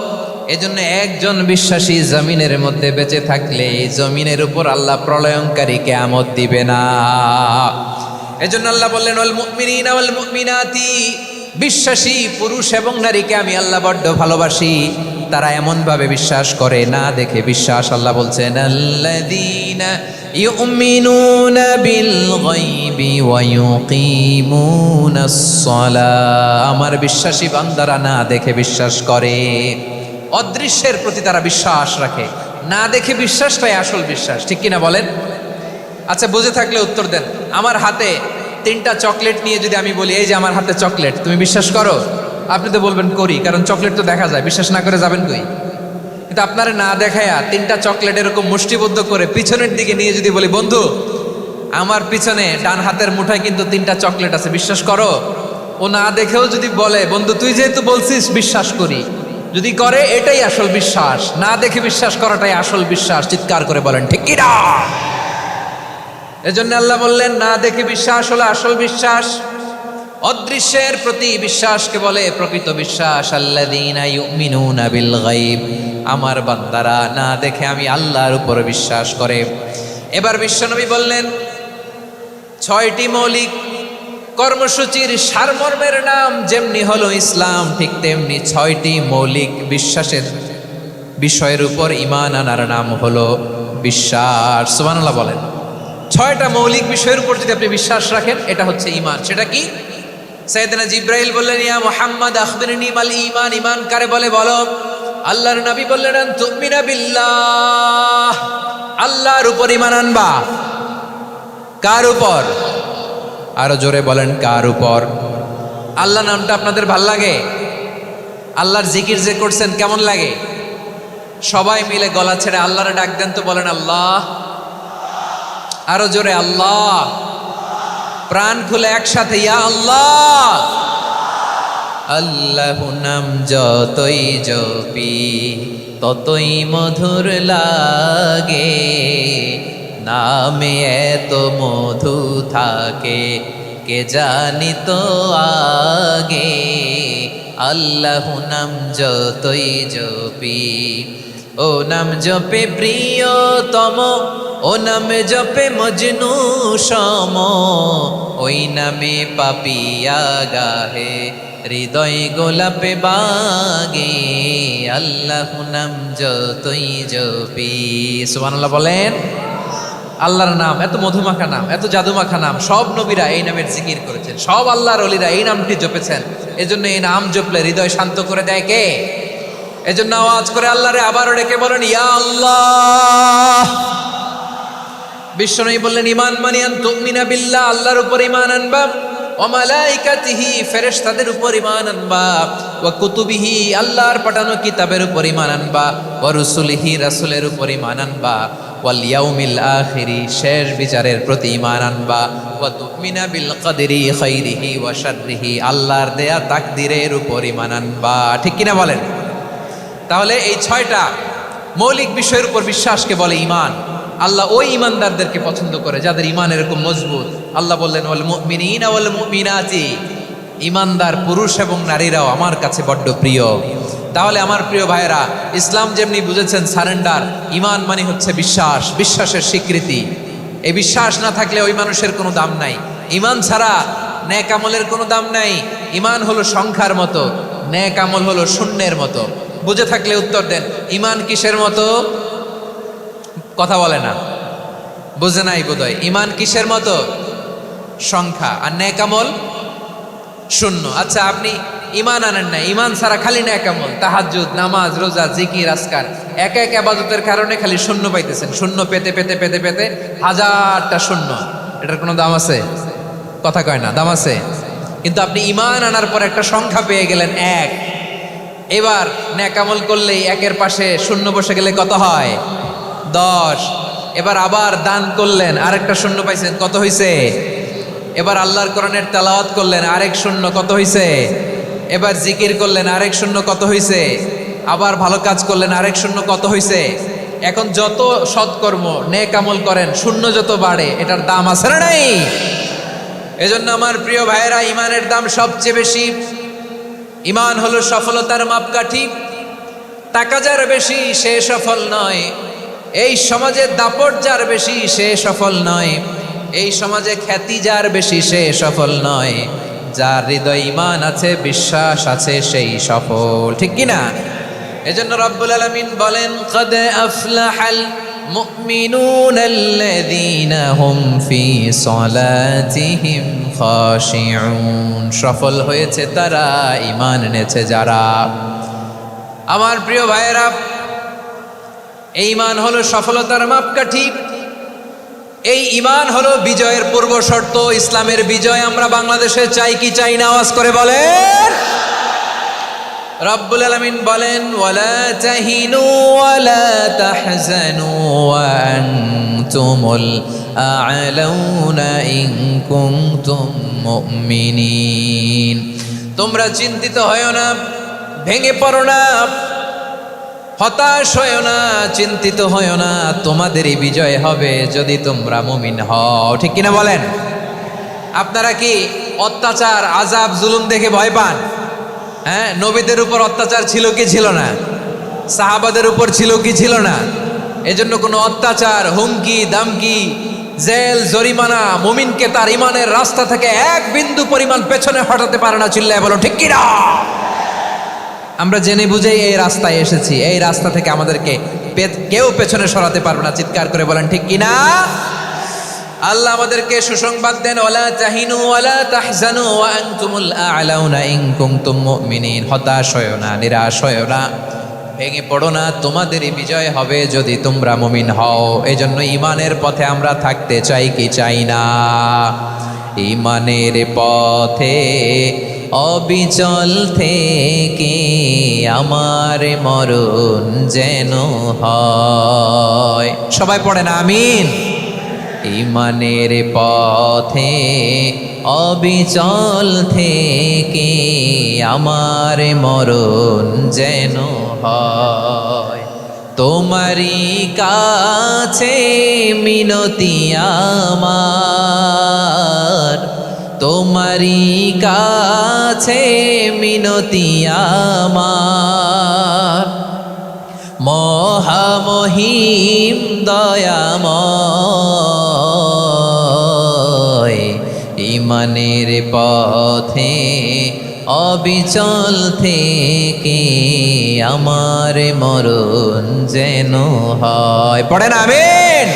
এজন্য একজন বিশ্বাসী জমিনের মধ্যে বেঁচে থাকলে এই জমিনের উপর আল্লাহ প্রলয়ঙ্কারী কিয়ামত দিবে না। এজন্য আল্লাহ বললেন, ওয়াল মুমিনিনা ওয়াল মুমিনাতি, বিশ্বাসী পুরুষ এবং নারীকে আমি আল্লাহ বড্ড ভালোবাসি। তারা এমন ভাবে বিশ্বাস করে না দেখে বিশ্বাস। আল্লাহ বলছেন, আল্লাযীনা ইউমিনুনা বিল গায়বি ওয়া ইউকিমুনাস সালাহ, আমার বিশ্বাসী বান্দারা না দেখে বিশ্বাস করে। অদৃশ্যের প্রতি তারা বিশ্বাস রাখে, না দেখে বিশ্বাসটাই আসল বিশ্বাস। ঠিক কিনা বলেন? আচ্ছা, বুঝে থাকলে উত্তর দেন। আমার হাতে 3টা চকলেট নিয়ে যদি আমি বলি, এই যে আমার হাতে চকলেট, তুমি বিশ্বাস করো? আপনি তো বলবেন করি, কারণ চকলেট তো দেখা যায়। বিশ্বাস না করে যাবেন কই? কিন্তু আপনারা না দেখায়া 3টা চকলেট এরকম মুষ্টিবদ্ধ করে পিছনের দিকে নিয়ে যদি বলি, বন্ধু আমার পিছনে ডান হাতের মুঠায় কিন্তু 3টা চকলেট আছে, বিশ্বাস করো? ও না দেখেও যদি বলে, বন্ধু তুই যেহেতু বলছিস বিশ্বাস করি, যদি করে এটাই আসল বিশ্বাস। না দেখে বিশ্বাস করাটাই আসল বিশ্বাস। চিৎকার করে বলেন ঠিক কিনা? এজন্য আল্লাহ বললেন, না দেখে বিশ্বাস হলো আসল বিশ্বাস। অদৃশ্যের প্রতি বিশ্বাসকে বলে প্রকৃত বিশ্বাস। আল্লাযীনা ইউমিনুনা বিল গায়ব, আমার বান্দারা না দেখে আমি আল্লাহর উপর বিশ্বাস করে। এবার বিশ্বনবী বললেন, 6টি মৌলিক কর্মসূচির সারমর্মের নাম যেমনি হলো ইসলাম, ঠিক তেমনি 6টি মৌলিক বিশ্বাসের বিষয়ের উপর ঈমান আনার নাম হলো বিশ্বাস। সুবহানাল্লাহ বলেন। 6টা মৌলিক বিষয়ের উপর যদি আপনি বিশ্বাস রাখেন, এটা হচ্ছে ঈমান। সেটা কি? সাইয়েদনা জিব্রাইল বললেন, ইয়া মুহাম্মদ আখবিরনি মাল ঈমান, ঈমান কারে বলে বলো। আল্লাহর নবী বললেন, আন তুমিনা বিল্লাহ, আল্লাহর উপর ঈমান আনবা। কার উপর? আরো জোরে বলেন, কার উপর? আল্লাহ নামটা আপনাদের ভাল লাগে? আল্লাহর জিকির যে করছেন কেমন লাগে? সবাই মিলে গলা ছেড়ে আল্লাহরে ডাক দেন তো, বলেন আল্লাহ। আরো জোরে আল্লাহ। প্রাণ খুলে একসাথে ইয়া আল্লাহ। আল্লাহ নাম যতই জপি ততই মধুর লাগে, নামে এত মধু থাকে কে জানি তো আগে। আল্লাহ নাম যতই জপি, ও নাম জপে প্রিয়তম, ও নামে জপে মজনু সম, ওই নামে পাপিয়া গাহে হৃদয় গোলাপে বাগে। আল্লাহ নাম যতই জপি। সুবহানাল্লাহ বলেন। আল্লাহর নাম এত মধুমাখা নাম, এত জাদুমাখা নাম। সব নবীরা এই নামের জিকির করেছেন, সব আল্লাহর ওলিরা এই নামটি জপেছেন। এজন্য এই নাম জপলে হৃদয় শান্ত করে দেয় কে? এজন্য আওয়াজ করে আল্লাহরে আবারও ডেকে বলেন, ইয়া আল্লাহ। বিশ্বনবী বললেন ঈমান মানে আন তুমিনা বিল্লাহ, আল্লাহর উপর ঈমান আনবা, ওয়া মালাইকাতিহি, ফেরেশতাদের উপর ঈমান আনবা, ওয়া কুতুবিহি, আল্লাহর পাঠানো কিতাবের উপর ঈমান আনবা, ওয়া রুসুলিহি, রাসূলের উপর ঈমান আনবা, ওয়াল ইয়াউমিল আখিরি, শেষ বিচারের প্রতি ঈমান আনবা, ওয়া তুমিনা বিল কদরি খাইরিহি ওয়া শাররিহি, আল্লাহর দেয়া তাকদীরের উপর ঈমান আনবা। ঠিক কিনা বলেন? তাহলে এই 6টা মৌলিক বিষয়ের উপর বিশ্বাসকে বলে ঈমান। আল্লাহ ওই ঈমানদারদেরকে পছন্দ করে যাদের ঈমান এরকম মজবুত। আল্লাহ বললেন ওয়াল মুমিনিনা ওয়াল মুমিনাতি, ঈমানদার পুরুষ এবং নারীরাও আমার কাছে বড্ড প্রিয়। তাহলে আমার প্রিয় ভাইয়েরা, ইসলাম যেমনি বুঝেছেন সারেন্ডার, ঈমান মানে হচ্ছে বিশ্বাস, বিশ্বাসের স্বীকৃতি। এই বিশ্বাস না থাকলে ওই মানুষের কোনো দাম নাই। ঈমান ছাড়া নেক আমলের কোনো দাম নাই। ঈমান হলো সংখ্যার মতো, নেক আমল হলো শূন্যের মতো। বুঝে থাকলে উত্তর দেন, ঈমান কিসের মতো? কথা বলে না, বুঝে নাই বোধহয়। ঈমান কিসের মতো? সংখ্যা। আর নেক আমল শূন্য। আচ্ছা, আপনি ঈমান আনেন না, ঈমান ছাড়া খালি নেক আমল, তাহাজ্জুদ, নামাজ, রোজা, জিকির, আজকার, এক এক ইবাদতের কারণে খালি শূন্য পাইতেছেন। শূন্য পেতে পেতে পেতে পেতে হাজারটা শূন্য। এটার কোনো দাম আছে? কথা কয় না, দাম আছে। কিন্তু আপনি ঈমান আনার পর একটা সংখ্যা পেয়ে গেলেন, এক। এবার নেক আমল করলেই একের পাশে শূন্য বসে গেলে কত হয়? 10। এবার আবার দান করলেন, আরেকটা শূন্য পাইছেন, কত হইছে? এবার আল্লাহর কোরআনের তেলাওয়াত করলেন, আরেক শূন্য, কত হইছে? এবার জিকির করলেন, আরেক শূন্য, কত হইছে? আবার ভালো কাজ করলেন, আরেক শূন্য, কত হইছে? এখন যত সৎকর্ম নেক আমল করেন, শূন্য যত বাড়ে, এটার দাম আছে না নাই? এজন্য আমার প্রিয় ভাইয়েরা, ঈমানের দাম সবচেয়ে বেশি। ঈমান হলো সফলতার মাপকাঠি। টাকা যার বেশি সে সফল নয়, এই সমাজে দাপট যার বেশি সে সফল নয়, এই সমাজে খ্যাতি যার বেশি সে সফল নয়। যার হৃদয় ঈমান আছে, বিশ্বাস আছে, সেই সফল। ঠিক কিনা? এজন্য রব্বুল আলামিন বলেন, ক্বাদ আফলাহাল মুমিনুনাল্লাযীনা হুম ফি সালাতিহিম খাশিউন, সফল হয়েছে তারা, ঈমান এনেছে যারা। আমার প্রিয় ভাইয়েরা, এই ঈমান হলো সফলতার মাপকাঠি। এই ঈমান হলো বিজয়ের পূর্ব শর্ত। ইসলামের বিজয় আমরা বাংলাদেশে চাই কি চাই না? আওয়াজ করে বলেন। রব্বুল আলামিন বলেন, ওয়ালা তাহিনু ওয়ালা তাহজানু ওয়া আনতুমুল আ'লাউনা ইন কুনতুম মুমিনিন। তোমরা চিন্তিত হয়ো না, ভেঙে পড়ো না, হতাশ হয়ো না, চিন্তিত হয়ো না, তোমাদেরই বিজয় হবে যদি তোমরা মুমিন হও। ঠিক কিনা বলেন? আপনারা কি অত্যাচার, আযাব, জুলুম দেখে ভয় পান? হ্যাঁ, নবীদের উপর অত্যাচার ছিল কি ছিল না? সাহাবাদের উপর ছিল কি ছিল না? এজন্য কোনো অত্যাচার, হুমকি, দামকি, জেল, জরিমানা মুমিনকে তার ঈমানের রাস্তা থেকে এক বিন্দু পরিমাণ পেছনে হটাতে পারে না। চিল্লায় বলো ঠিক কিনা? আমরা জেনে বুঝেই এই রাস্তায় এসেছি, এই রাস্তা থেকে আমাদেরকে কেউ পেছনে সরাতে পারবে না। চিৎকার করে বলেন ঠিক কিনা? আল্লাহ আমাদেরকে সুসংবাদ দেন, ওয়ালা তাহিনু ওয়ালা তাহজানু ওয়া আনতুমুল আ'লাউনা ইন কুনতুম মুমিনিন। হতাশ হয়ো না, নিরাশ হয়ো না, ভেঙে পড়ো না, তোমাদেরই বিজয় হবে যদি তোমরা মুমিন হও। এজন্য ঈমানের পথে আমরা থাকতে চাই কি চাই না? ঈমানের পথে অবিচল থেকে আমার মরণ যেন হয়। সবাই পড়েন আমিন। ঈমানের পথে অবিচল থেকে আমার মরণ যেন হয়। তোমারই কাছে মিনতি আমার, তোমারই কাছে মিনতি আমার, মহামহিম দয়াময়। ঈমানের পথে অবিচল থেকে আমার মরণ যেন হয়। পড়েন আমিন।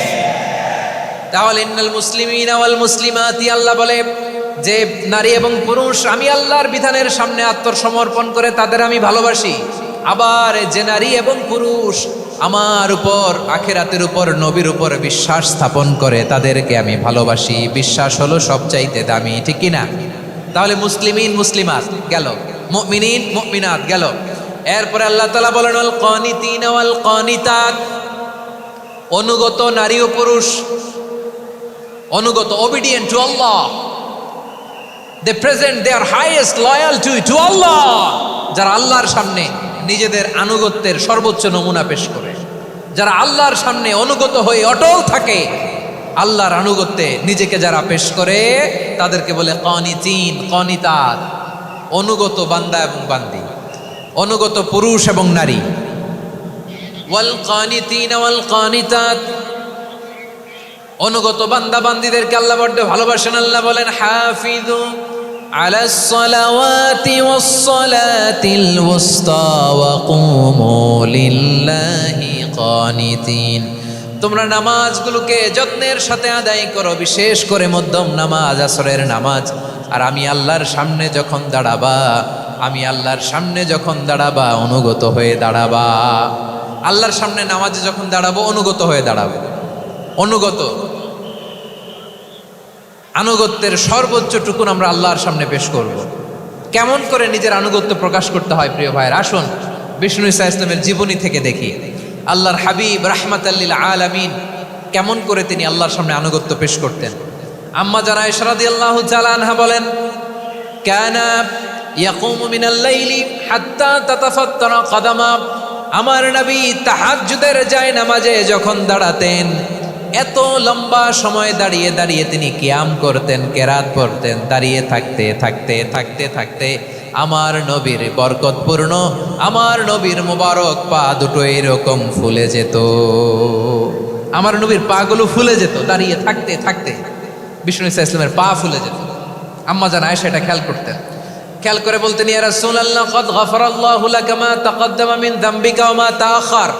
তাহলে ইন্নাল মুসলিমিনা ওয়াল মুসলিমাতি, আল্লাহ বলে যে নারী এবং পুরুষ আমি আল্লাহর বিধানের সামনে আত্মসমর্পণ করে তাদের আমি ভালোবাসি। আবার যে নারী এবং পুরুষ আমার উপর আখিরাতের উপর নবীর উপর বিশ্বাস স্থাপন করে তাদেরকে আমি ভালোবাসি। বিশ্বাস হলো সবচাইতে দামি, ঠিক কিনা? তাহলে মুসলিমিন মুসলিমাত গেল, মুমিনিন মুমিনাত গেল। এরপরে আল্লাহ তাআলা বলেন আল কানিতিন ওয়াল কানিতাত, অনুগত নারী ও পুরুষ, অনুগত, obedient to Allah, they present their highest loyalty to Allah, যারা আল্লাহর সামনে নিজেদের আনুগত্যের সর্বোচ্চ নমুনা পেশ করে, যারা আল্লাহর সামনে অনুগত হয়ে অটল থাকে, আল্লাহর আনুগত্যে নিজেকে যারা পেশ করে তাদেরকে বলে কানিতিন কানিতাত, অনুগত বান্দা এবং বান্দি, অনুগত পুরুষ এবং নারী। ওয়াল কানিতিন ওয়াল কানিতাত, অনুগত বান্দা বান্দীদেরকে আল্লাহ বড্ড ভালোবাসেন। আল্লাহ বলেন হাফিজু আলাস সালাওয়াতি ওয়াস সালাতিল ওয়ুসতা ওয়া কুমু লিল্লাহি কানিতিন, তোমরা নামাজগুলোকে যত্নের সাথে আদায় করো, বিশেষ করে মধ্যম নামাজ, আসরের নামাজ। আর আমি আল্লাহর সামনে যখন দাঁড়াবা, আমি আল্লাহর সামনে যখন দাঁড়াবা অনুগত হয়ে দাঁড়াবা। আল্লাহর সামনে নামাজে যখন দাঁড়াবো অনুগত হয়ে দাঁড়াবো। অনুগত, আনুগত্যের সর্বোচ্চ টুকুন আমরা আল্লাহর সামনে পেশ করব। কেমন করে নিজের আনুগত্য প্রকাশ করতে হয় প্রিয় ভাইয়ের, আসুন বিষ্ণু ঈসা ইসলামের জীবনী থেকে দেখি। আল্লাহর হাবিব রাহমাতাল লিল আলামিন কেমন করে তিনি আল্লাহর সামনে আনুগত্য পেশ করতেন। আম্মা জানা আয়েশা রাদিয়াল্লাহু তাআলা আনহা বলেন, কানা ইয়াকুমু মিনাল লাইলি হাত্তা তাতাফাত্তারা কদামা, আমার নবী তাহাজ্জুদের যায় নামাজে যখন দাঁড়াতেন, এত লম্বা সময় দাঁড়িয়ে দাঁড়িয়ে তিনি কিয়াম করতেন, কেরাত পড়তেন। দাঁড়িয়ে থাকতে থাকতে থাকতে থাকতে আমার নবীর বরকতপূর্ণ, আমার নবীর মোবারক পা দুটো এরকম ফুলে যেত। আমার নবীর পা গুলো ফুলে যেত দাঁড়িয়ে থাকতে থাকতে, বিষ্ণু ঈসা ইসলামের পা ফুলে যেত। আম্মা জান আয়েশা এটা খেয়াল করতেন। খেয়াল করে বলতেন, ইয়া রাসূলুল্লাহ কদ গফারাল্লাহু লাকা মা তাকদ্দামা মিন যামবিকা ওয়া মা তাআখার,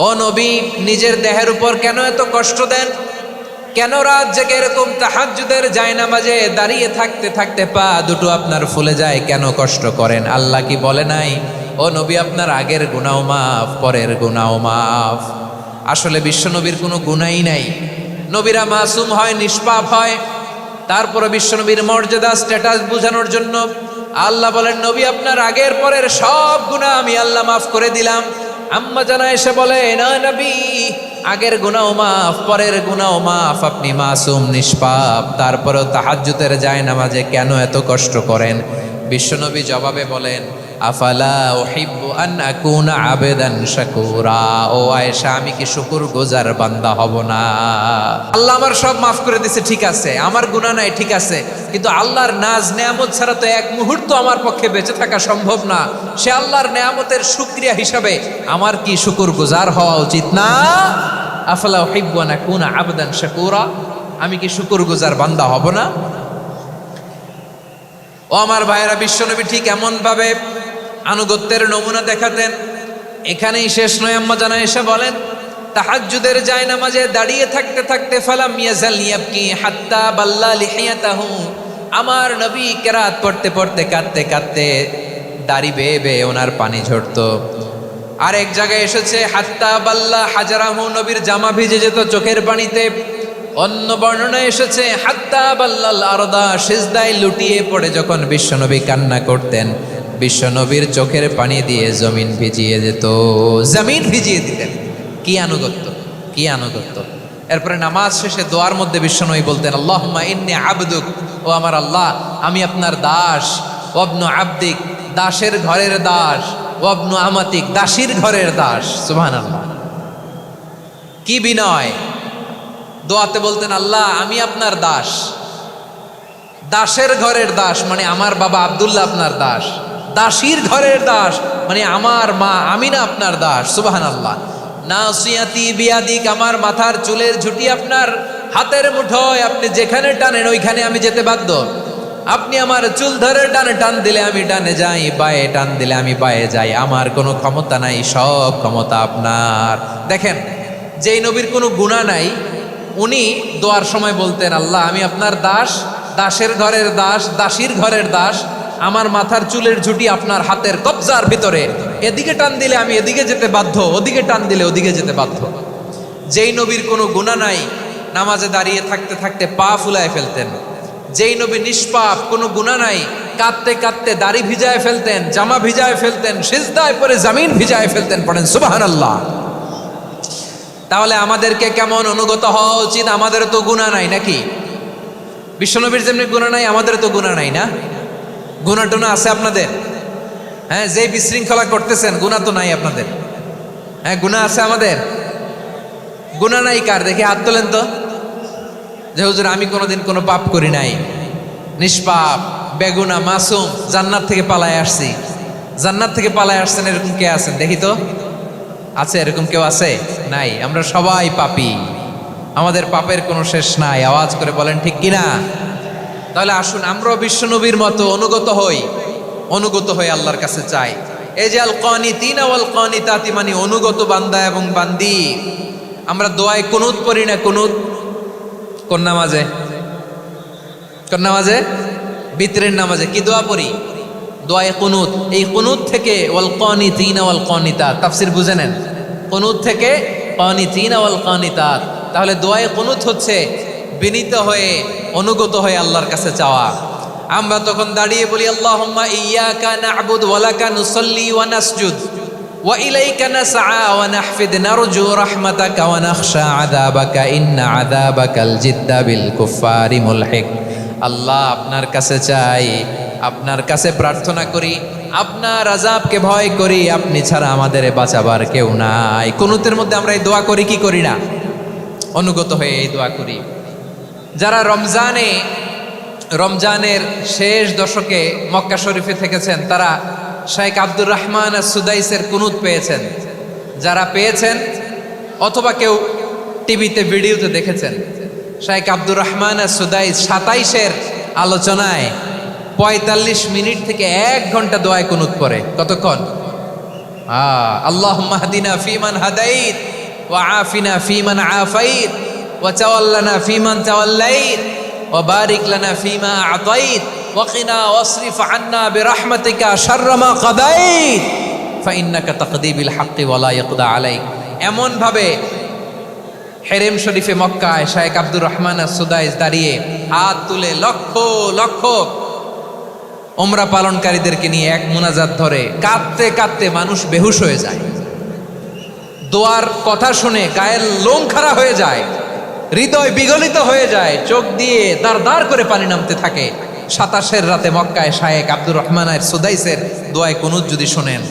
ও নবী নিজের দেহের উপর কেন এত কষ্ট দেন? কেন রাত জেগে এরকম তাহাজ্জুদের জায়নামাজে দাঁড়িয়ে থাকতে থাকতে পা দুটো আপনার ফুলে যায়, কেন কষ্ট করেন? আল্লাহ কি বলে নাই, ও নবী আপনার আগের গুনাহ মাফ, পরের গুনাহ মাফ? আসলে বিশ্ব নবীর কোনো গুনাহই নাই, নবীরা মাসুম হয়, নিষ্পাপ হয়। তারপরে বিশ্ব নবীর মর্যাদা স্ট্যাটাস বোঝানোর জন্য আল্লাহ বলেন, নবী আপনার আগের পরের সব গুনাহ আমি আল্লাহ মাফ করে দিলাম। আম্মা জানা এসে বলে, না নবী, আগের গুনাহ মাফ, পরের গুনাহ মাফ, আপনি মাসুম নিষ্পাপ, তারপরেও তাহাজ্জুদের জায়নামাজে কেন এত কষ্ট করেন? বিশ্বনবী জবাবে বলেন, আফালা উহিব্বু আন আকুনা আবেদান শাকুরা, ও আয়েশা আমি কি শুকরগুজার বান্দা হব না? আল্লাহ আমার সব মাফ করে দিয়েছে, ঠিক আছে, আমার গুনাহ নাই, ঠিক আছে, কিন্তু আল্লাহর নাজ নেয়ামত ছাড়া তো এক মুহূর্ত আমার পক্ষে বেঁচে থাকা সম্ভব না। সে আল্লাহর নেয়ামতের শুকরিয়া হিসাবে আমার কি শুকরগুজার হওয়া উচিত না? আফালা উহিব্বু আন আকুনা আবেদান শাকুরা, আমি কি শুকরগুজার বান্দা হব না? ও আমার ভাইয়েরা, বিশ্বনবী ঠিক এমন ভাবে আনুগত্যের নমুনা দেখাতেন। এখানেই শেষ নয়, আম্মা জানা এসে বলেন, তাহাজ্জুদের জায়নামাজে দাঁড়িয়ে থাকতে থাকতে ফালাম ইয়াজাল ইয়াবকি হাত্তা বাল্লা লিহিয়াতাহু, আমার নবী কেরাত পড়তে পড়তে কাঁদতে কাঁদতে দাড়ি বেয়ে বেয়ে ওনার পানি ঝরতো। আরেক জায়গায় এসেছে হাত্তা বাল্লা হাজারাহু, নবীর জামা ভিজে যেত চোখের পানিতে। অন্য বর্ণনায় এসেছে হাত্তা বাল্লাল আরদা, সিজদায় লুটিয়ে পড়ে যখন বিশ্বনবী কান্না করতেন, বিশ্বনবীর চোখের পানি দিয়ে জমিন ভিজিয়ে যেত, জমিন ভিজিয়ে দিতেন। কি আনুগত্য, কি আনুগত্য! এরপরে নামাজ শেষে দোয়ার মধ্যে বিশ্বনবী বলতেন, আল্লাহুম্মা ইন্নী আবদুক, ও আমার আল্লাহ আমি আপনার দাস, ওয়াবনু আবদিক, দাসের ঘরের দাস, ওয়াবনু আমাতিক, দাসীর ঘরের দাস। সুবহানাল্লাহ, কি বিনয়! দোয়াতে বলতেন, আল্লাহ আমি আপনার দাস, দাসের ঘরের দাস মানে আমার বাবা আব্দুল্লাহ আপনার দাস, দাসীর ঘরের দাস মানে আমার মা আমিনা আপনার দাস। সুবহানাল্লাহ। নাসিয়াতি বিয়াদিক, আমার মাথার চুলের ঝুঁটি আপনার হাতের মুঠোয়, আপনি যেখানে টানেন ওইখানে আমি যেতে বাধ্য। আপনি আমার চুল ধরে ডানে টান দিলে আমি ডানে যাই, বায়ে টান দিলে আমি বায়ে যাই, আমার কোনো ক্ষমতা নাই, সব ক্ষমতা আপনার। দেখেন, যেই নবীর কোনো গুনাহ নাই উনি দোয়ার সময় বলতেন, আল্লাহ আমি আপনার দাস, দাসের ঘরের দাস, দাসীর ঘরের দাস, আমার মাথার চুলের ঝুঁটি আপনার হাতের কবজার ভিতরে, এদিকে টান দিলে আমি এদিকে যেতে বাধ্য, ওদিকে টান দিলে ওদিকে যেতে বাধ্য। যেই নবীর কোনো গুনাহ নাই, নামাজে দাঁড়িয়ে থাকতে থাকতে পা ফুলায় ফেলতেন। যেই নবী নিষ্পাপ, কোনো গুনাহ নাই, কাঁদতে কাঁদতে দাড়ি ভিজায় ফেলতেন, জামা ভিজায় ফেলতেন, সিজদায় পরে জমিন ভিজায় ফেলতেন। পড়েন সুবহানাল্লাহ। তাহলে আমাদেরকে কেমন অনুগত হওয়া উচিত? আমাদের তো গুনাহ নাই নাকি? বিশ্বনবীর যেমনি গুনাহ নাই, আমাদের তো গুনাহ নাই না? গুনাহ টুনা আছে আপনাদের? হ্যাঁ, যে বিশৃঙ্খলা করতেছেন গুনাহ তো নাই আপনাদের? হ্যাঁ, গুনাহ আছে আমাদের? গুনাহ নাই কার? দেখি হাত তোলেন তো, যে হুজুর আমি কোনোদিন কোনো পাপ করি নাই, নিষ্পাপ, বেগুনা, মাসুম, জান্নাত থেকে পালায় আসছি। জান্নাত থেকে পালায় আসছেন এরকম কে আছেন দেখি তো? আছে এরকম কেউ? আছে? নাই। আমরা সবাই পাপী, আমাদের পাপের কোনো শেষ নাই। আওয়াজ করে বলেন ঠিক কিনা? তাহলে আসুন আমরাও বিশ্বনবীর মতো অনুগত হই, অনুগত হয়ে আল্লাহর কাছে চাই। এই যে আল কানিতিনা ওয়াল কানিতাতি, মানে অনুগত বান্দা এবং বান্দি। আমরা দোয়ায় কুনুত পড়ি না? কুনুত কোন নামাজে? কোন নামাজে? বিতরের নামাজে কি দোয়া পড়ি? দোয়ায়ে কুনুত। এই কুনুত থেকে ওয়াল কানিতিনা ওয়াল কানিতাত, তাফসীর বুঝে নেন। কুনুত থেকে কানিতিনা ওয়াল কানিতাত। তাহলে দোয়ায়ে কুনুত হচ্ছে বিনীত হয়ে, অনুগত হয়ে আল্লাহর কাছে চাওয়া। আমরা তখন দাঁড়িয়ে বলি আল্লাহুম্মা ইয়্যাকা না'বুদু ওয়া লাকা নুসাল্লি ওয়া নাসজুদ ওয়া ইলাইকা নাসআ ওয়া নাহফিদ নারজু রাহমাতাকা ওয়া নাখশা আযাবাকা ইন্না আযাবাকাল জিদ্দা বিল কুফফারি মুলহিক। আল্লাহ, আপনার কাছে চাই, আপনার কাছে প্রার্থনা করি, আপনার আযাবকে ভয় করি, আপনি ছাড়া আমাদের বাঁচাবার কেউ নাই। কুনুতের মধ্যে আমরা এই দোয়া করি কি করি না? অনুগত হয়ে এই দোয়া করি। যারা রমজানের শেষ দশকে মক্কা শরীফে থেকেছেন, তারা শাইখ আব্দুর রহমান আস-সুদাইসের কুনুত পেয়েছেন। যারা পেয়েছেন অথবা কেউ টিভিতে ভিডিওতে দেখেছেন, শাইখ আব্দুর রহমান আস-সুদাইস 27-এর আলোচনায় 45 মিনিট থেকে 1 ঘন্টা দোয়ায় কুনুত পড়ে। কতক্ষণ? আল্লাহুম্মা হদিনা ফিমান হাদাইত ওয়া আফিনা ফিমান আফাইত ওয়া তাওয়াল্লানা ফিমান তাওয়াল্লাইত ওয়া বারিক লানা ফিমা আতাইত ওয়া কিনা ওয়াসরিফ আন্না বিরহমাতিকা শাররা মা কাদাইত ফাইন্নাকা তাকদি বিল হাক্কি ওয়া লা ইয়াকদা আলাইক। এমন ভাবে হেরেম শরীফে মক্কায় শাইখ আব্দুর রহমান আস-সুদাইস দাঁড়িয়ে হাত তুলে লক্ষ লক্ষ উমরা পালনকারীদেরকে নিয়ে এক মুনাজাত ধরে কাঁদতে কাঁদতে মানুষ বেহুশ হয়ে যায়। দোয়ার কথা শুনে গায়ের লোম খাড়া হয়ে যায়, হৃদয় বিগলিত হয়ে যায়, চোখ দিয়ে দাঁড় দাঁড় করে পানি নামতে থাকে। 27-এর রাতে মক্কায় শাইখ আব্দুর রহমান আস-সুদাইসের দোয়ায় কুনুত যদি শোনেন,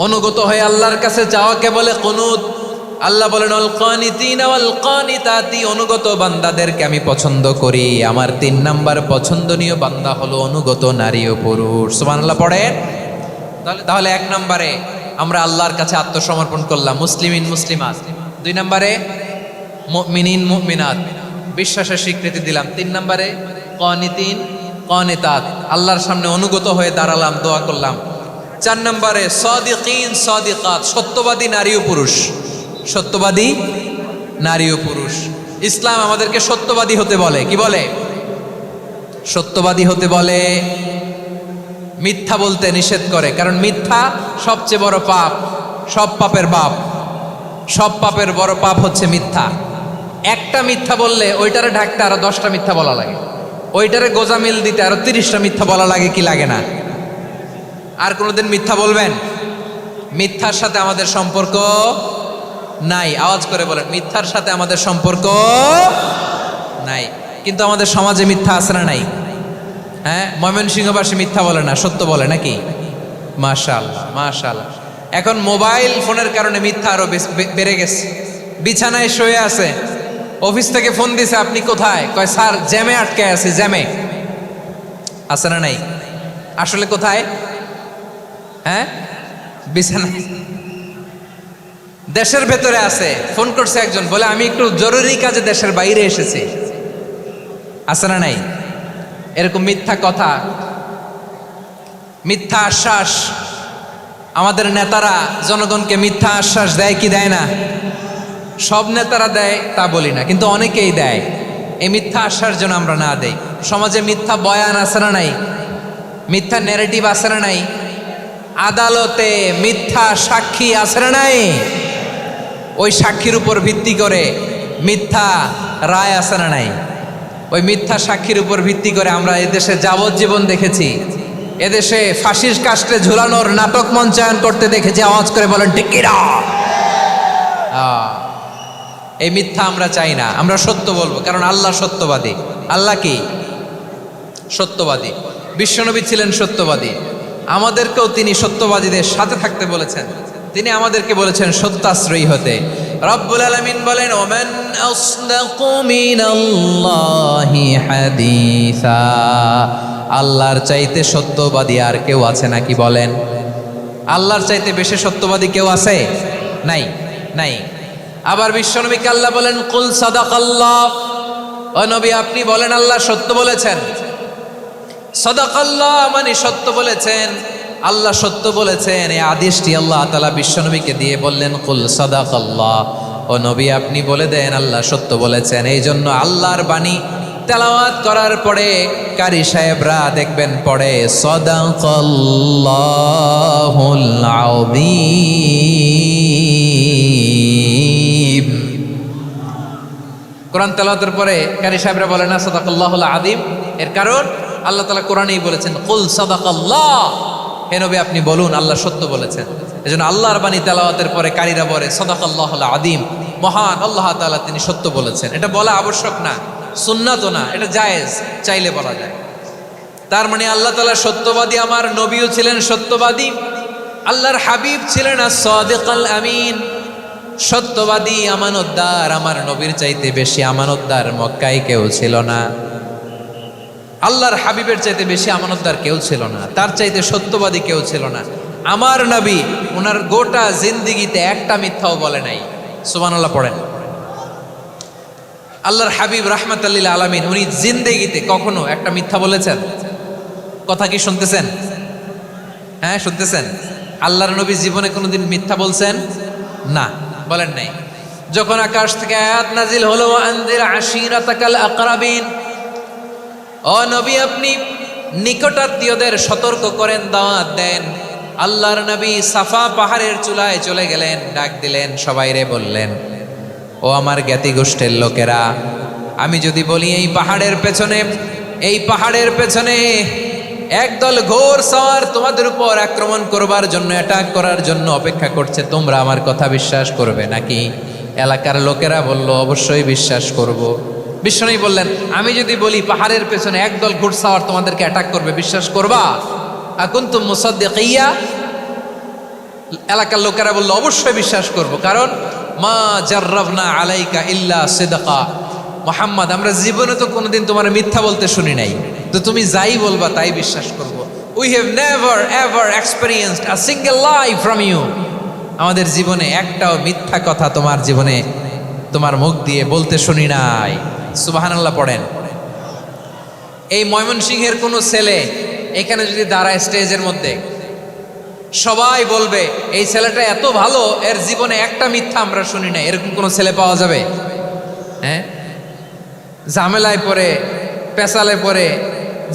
অনুগত হয়ে আল্লাহর কাছে চাওয়াকে বলে কুনুত। আল্লাহ বলেন আল কানিতিনা ওয়াল কানিতাতি, অনুগত বান্দাদেরকে আমি পছন্দ করি। আমার 3 নাম্বার পছন্দনীয় বান্দা হলো অনুগত নারী ও পুরুষ। সুবহানাল্লাহ পড়েন। তাহলে 1 নম্বরে আমরা আল্লাহর কাছে আত্মসমর্পণ করলাম, মুসলিমিন মুসলিমাত। 2 নম্বরে মুমিনিন মুমিনাত, বিশ্বাসের স্বীকৃতি দিলাম। 3 নম্বরে কানিতিন কানিতাত, আল্লাহর সামনে অনুগত হয়ে দাঁড়ালাম, দোয়া করলাম। 4 নম্বরে সাদিকিন সাদিকাত, সত্যবাদী নারী ও পুরুষ। সত্যবাদী নারী ও পুরুষ। ইসলাম আমাদেরকে সত্যবাদী হতে বলে। কি বলে? সত্যবাদী হতে বলে। মিথ্যা বলতে নিষেধ করে, কারণ মিথ্যা সবচেয়ে বড় পাপ, সব পাপের বাপ। সব পাপের বড় পাপ হচ্ছে মিথ্যা। একটা মিথ্যা বললে ওইটারে ঢাকতে আরো 10টা মিথ্যা বলা লাগে, ওইটারে গোজামিল দিতে আরো 30টা মিথ্যা বলা লাগে, কি লাগে না? আর কোনোদিন মিথ্যা বলবেন? মিথ্যার সাথে আমাদের সম্পর্ক নাই। আওয়াজ করে বলেন, মিথ্যার সাথে আমাদের সম্পর্ক নাই। কিন্তু আমাদের সমাজে মিথ্যা আছে না নাই? হ্যাঁ, ময়মনসিংহবাসী মিথ্যা বলে না, সত্য বলে নাকি? মাশাআল্লাহ মাশাআল্লাহ। এখন মোবাইল ফোনের কারণে মিথ্যা আরো বেড়ে গেছে। বিছানায় শুয়ে আছে, অফিস থেকে ফোন দিছে, আপনি কোথায়? কয় স্যার জ্যামে আটকে আছি। জ্যামে আছে না নাই? আসলে কোথায়? হ্যাঁ, বিছানায়। দেশের ভেতরে আছে, ফোন করছে একজন, বলে আমি একটু জরুরি কাজে দেশের বাইরে এসেছি। আছে না নাই? এরকম মিথ্যা কথা, মিথ্যা আশ্বাস। আমাদের নেতারা জনগণকে মিথ্যা আশ্বাস দেয় কি দেয় না? সব নেতারা দেয় তা বলি না, কিন্তু অনেকেই দেয়। এই মিথ্যা আশ্বাস যেন আমরা না দেই। সমাজে মিথ্যা বয়ান আছে না নাই? মিথ্যা ন্যারেটিভ আছে না নাই? আদালতে মিথ্যা সাক্ষী আছে না নাই? ওই সাক্ষীর উপর ভিত্তি করে মিথ্যা রায় আছে না নাই? ওই মিথ্যা সাক্ষীর উপর ভিত্তি করে আমরা এদেশে যাবজ্জীবন দেখেছি, এদেশে ফাঁসির কাস্টে ঝুলানোর নাটক মঞ্চায়ন করতে দেখেছি। আওয়াজ করে বলেন ঠিক কিনা? এই মিথ্যা আমরা চাই না, আমরা সত্য বলবো, কারণ আল্লাহ সত্যবাদী। আল্লাহ কি? সত্যবাদী। বিশ্বনবী ছিলেন সত্যবাদী, আমাদেরকেও তিনি সত্যবাদীদের সাথে থাকতে বলেছেন। তিনি আমাদেরকে বলেছেন সত্যাশ্রয়ী হতে। রব্বুল আলামিন বলেন, ওমান আসদাকু মিনাল্লাহি হাদিসা, আল্লাহর চাইতে সত্যবাদী আর কেউ আছে নাকি বলেন? আল্লাহর চাইতে বেশি সত্যবাদী কেউ আছে? নাই, নাই। আবার বিশ্বনবীকে আল্লাহ বলেন, কুল সাদাকাল্লাহ, ও নবী আপনি বলেন আল্লাহ সত্য বলেছেন। সাদাকাল্লাহ মানে সত্য বলেছেন, আল্লাহ সত্য বলেছেন। এই আদেশটি আল্লাহ তাআলা বিশ্বনবীকে দিয়ে বললেন, কুল সাদাকাল্লাহ, ও নবী আপনি বলে দেন আল্লাহ সত্য বলেছেন। এই জন্য আল্লাহর বাণী তেলাওয়াত করার পরে কারি সাহেবরা দেখবেন পড়ে সাদাকাল্লাহুল আযীম। কোরআন তেলাওয়াতের পরে কারি সাহেবরা বলে না সাদাকাল্লাহুল আযীম, এর কারণ আল্লাহ তাআলা কোরআনেই বলেছেন কুল সাদাকাল্লাহ, হে নবী আপনি বলুন আল্লাহ সত্য বলেছেন। এজন্য আল্লাহর বাণী তেলাওয়াতের পরে কারীরা বলে সাদাকাল্লাহুল আযীম, মহান আল্লাহ তাআলা তিনি সত্য বলেছেন। এটা বলা আবশ্যক না, সুন্নাতও না, এটা জায়েজ, চাইলে বলা যায়। তার মানে আল্লাহ তাআলা সত্যবাদী, আমার নবীও ছিলেন সত্যবাদী, আল্লাহর হাবিব ছিলেন as-সাদিকাল আমিন, সত্যবাদী আমানতদার। আমার নবীর চাইতে বেশি আমানতদার মক্কায় কেউ ছিল না, আল্লাহর হাবিবের চাইতে বেশি আমানতদার কেউ ছিল না, তার চাইতে সত্যবাদী কেউ ছিল না। আমার নবী ওনার গোটা জিন্দিগিতে একটা মিথ্যাও বলে নাই। সুবহানাল্লাহ পড়েন। আল্লাহর হাবিব রাহমাতাল লিল আলামিন উনি জিন্দেগিতে কখনো একটা মিথ্যা বলেছেন? কথা কি শুনতেছেন? হ্যাঁ শুনতেছেন? আল্লাহর নবী জীবনে কোনোদিন মিথ্যা বলছেন? না, বলেন নাই। যখন আকাশ থেকে আয়াত নাজিল হলো আনজির আশিরাতাকাল আকরাবিন, ও নবী আপনি নিকটাত্মীয়দের সতর্ক করেন, দাওয়াত দেন। আল্লাহর নবী সাফা পাহাড়ের চূড়ায় চলে গেলেন, ডাক দিলেন, সবাইরে বললেন, ও আমার জ্ঞাতি গোষ্ঠীর লোকেরা, আমি যদি বলি এই পাহাড়ের পেছনে একদল ঘোর সওয়ার তোমাদের উপর আক্রমণ করবার জন্য, অ্যাটাক করার জন্য অপেক্ষা করছে, তোমরা আমার কথা বিশ্বাস করবে নাকি? এলাকার লোকেরা বলল অবশ্যই বিশ্বাস করব। বিশ্বনবী বললেন, আমি যদি বলি পাহাড়ের পেছনে একদল ঘোড়সাওয়ার তোমাদেরকে অ্যাটাক করবে, বিশ্বাস করবা? আকুনতুম মুসাদ্দিকিয়া? এলাকার লোকেরা বলল অবশ্যই বিশ্বাস করব, কারণ মা জাররাবনা আলাইকা ইল্লা সিদকা, মুহাম্মদ আমরা জীবনে তো কোনোদিন তোমার মিথ্যা বলতে শুনি নাই, তো তুমি যাই বলবা তাই বিশ্বাস করব। We have never ever experienced a single lie from you, আমাদের জীবনে একটাও মিথ্যা কথা তোমার জীবনে তোমার মুখ দিয়ে বলতে শুনি নাই। সুবহানাল্লাহ পড়েন। এই ময়মনসিংহের কোনো ছেলে এখানে যদি দাঁড়ায় স্টেজের মধ্যে, সবাই বলবে এই ছেলেটা এত ভালো, এর জীবনে একটা মিথ্যা আমরা শুনি না। এরকম কোনো ছেলে পাওয়া যাবে? হ্যাঁ, ঝামেলায় পড়ে, পেশালে পড়ে,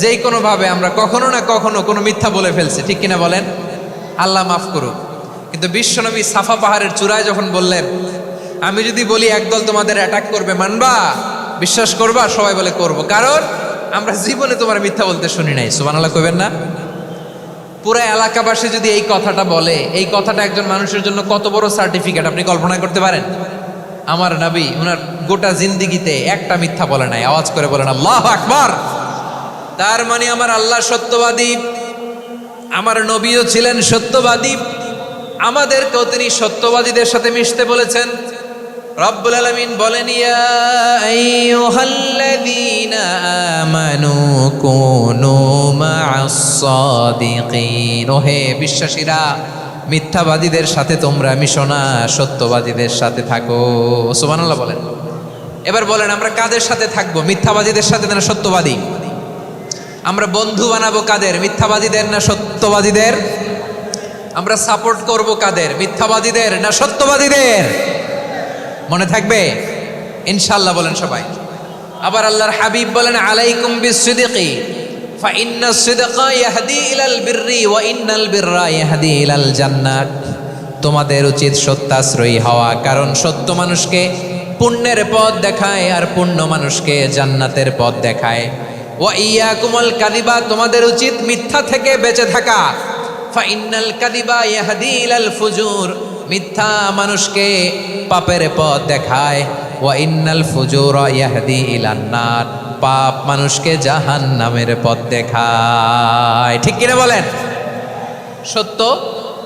যেই কোনোভাবে আমরা কখনো না কখনো কোনো মিথ্যা বলে ফেলছি, ঠিক কিনা বলেন? আল্লাহ মাফ করুক। কিন্তু বিশ্বনবী সাফা পাহাড়ের চূড়ায় যখন বললেন, আমি যদি বলি একদল তোমাদের অ্যাটাক করবে, মানবা? বিশ্বাস করবা? সবাই বলে করব, কারণ আমরা জীবনে তোমার মিথ্যা বলতে শুনি নাই। সুবহানাল্লাহ কইবেন না? পুরা এলাকাবাসী যদি এই কথাটা বলে, এই কথাটা একজন মানুষের জন্য কত বড় সার্টিফিকেট আপনি কল্পনা করতে পারেন? আমার নবী ওনার গোটা জিন্দিগিতে একটা মিথ্যা বলে নাই। আওয়াজ করে বলেন আল্লাহু আকবার। তার মানে আমার আল্লাহ সত্যবাদী, আমার নবীও ছিলেন সত্যবাদী, আমাদেরকেও তিনি সত্যবাদীদের সাথে মিশতে বলেছেন। রব্বুল আলামিন বলেন, ইয়া আইয়ুহাল্লাযীনা আমানু কুনু মা'আস সাদিকিন, ওহে বিশ্বাসীরা মিথ্যাবাদীদের সাথে তোমরা মিশো না, সত্যবাদীদের সাথে থাকো। সুবহানাল্লাহ বলেন। এবার বলেন আমরা কাদের সাথে থাকবো? মিথ্যাবাদীদের সাথে না সত্যবাদী? আমরা বন্ধু বানাবো কাদের? মিথ্যাবাদীদের না সত্যবাদীদের? আমরা সাপোর্ট করব কাদের? মিথ্যাবাদীদের না সত্যবাদীদের? মনে থাকবে ইনশাআল্লাহ বলেন সবাই। আবার আল্লাহর হাবিব বলেন, আলাইকুম বিসসিদকি ফাইন্নাস সিদকা ইয়াহদি ইলাল বিররি ওয়া ইন্নাল বিররা ইয়াহদি ইলাল জান্নাত। তোমাদের উচিত সত্যাশ্রয়ী হওয়া, কারণ সত্য মানুষকে পুণ্যের পথ দেখায় আর পুণ্য মানুষকে জান্নাতের পথ দেখায়। ওয়া ইয়াকুমুল কাযিবা, তোমাদের উচিত মিথ্যা থেকে বেঁচে থাকা। ফাইন্নাল কাযিবা ইয়াহদি ইলাল ফুজুর, মিথ্যা মানুষকে পাপের পথ দেখায়। ওয়া ইন্নাল ফুজুরা ইয়াহদি ইলান নার, পাপ মানুষকে জাহান্নামের পথ দেখায়। ঠিক কিনা বলেন? সত্য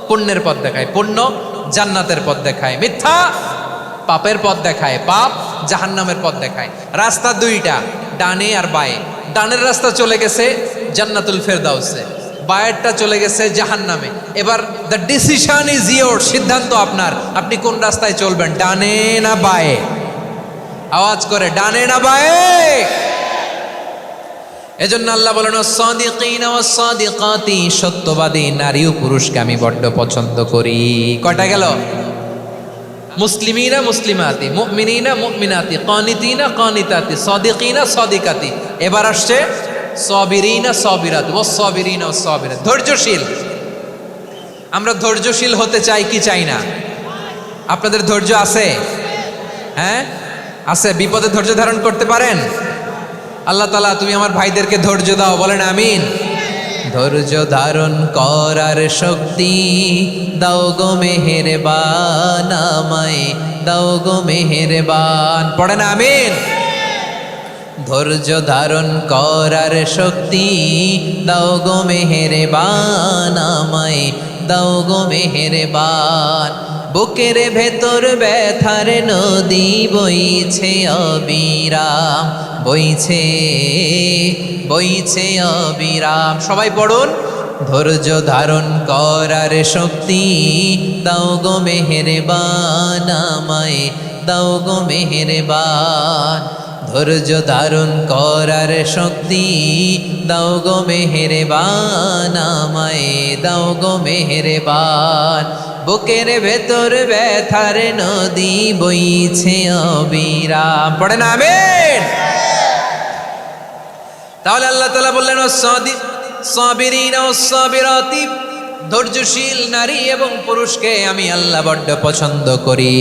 পুণ্যের পথ দেখায়, পুণ্য জান্নাতের পথ দেখায়, মিথ্যা পাপের পথ দেখায়, পাপ জাহান্নামের পথ দেখায়। রাস্তা দুইটা, ডানে আর বায়ে। ডানের রাস্তা চলে গেছে জান্নাতুল ফেরদাউসে, বায়েরটা চলে গেছে জাহান্নামে। এবার দ্য ডিসিশন ইজ ইয়োর, সিদ্ধান্ত আপনার, আপনি কোন রাস্তায় চলবেন, ডানে না বায়ে? আওয়াজ করে, ডানে না বায়ে? এজন্য আল্লাহ বলেন সাদিকিনা ওয়াস সাদিকাতি, সত্যবাদী নারী ও পুরুষকে আমি বড্ড পছন্দ করি। কয়টা গেল? মুসলিমিনা মুসলিমাতি, মুমিনিনা মুমিনাতি, কানিতিনা কানিতাতি, সাদিকিনা সাদিকাতি। এবার আসছে সাবিরিনা সাবিরাত ওয়াস সাবিরিনা ওয়াস সাবিরাত, ধৈর্যশীল। আমরা ধৈর্যশীল হতে চাই কি চাই না? আপনাদের ধৈর্য আছে? হ্যাঁ আছে। বিপদে ধৈর্য ধারণ করতে পারেন? আল্লাহ তাআলা তুমি আমার ভাইদেরকে ধৈর্য দাও, বলেন আমিন। ধৈর্য ধারণ করার শক্তি দাও গো মেহেরবান, আমায় দাও গো মেহেরবান, পড়েন আমিন। ধৈর্য ধারণ করার শক্তি দাও গো মেহেরবান, আমায় দাও গো মেহেরবান। বুকের ভেতর ব্যথার নদী বইছে অবিরাম, বইছে বইছে অবিরাম। সবাই পড়ুন, ধৈর্য ধারণ করার শক্তি দাও গো মেহেরবান, আমায় দাও গো মেহেরবান। ধৈর্য ধারণ করার শক্তি দাও গো মেহেরবান, আমায় দাও গো মেহেরবান। বুকের ভেতর ব্যথার নদী বইছে অবিরাম, পড়েন আমিন। তাহলে আল্লাহ তাআলা বললেন সাবিরিনা ওয়াস সাবিরাতি, ধৈর্যশীল নারী এবং পুরুষকে আমি আল্লাহ বড্ড পছন্দ করি।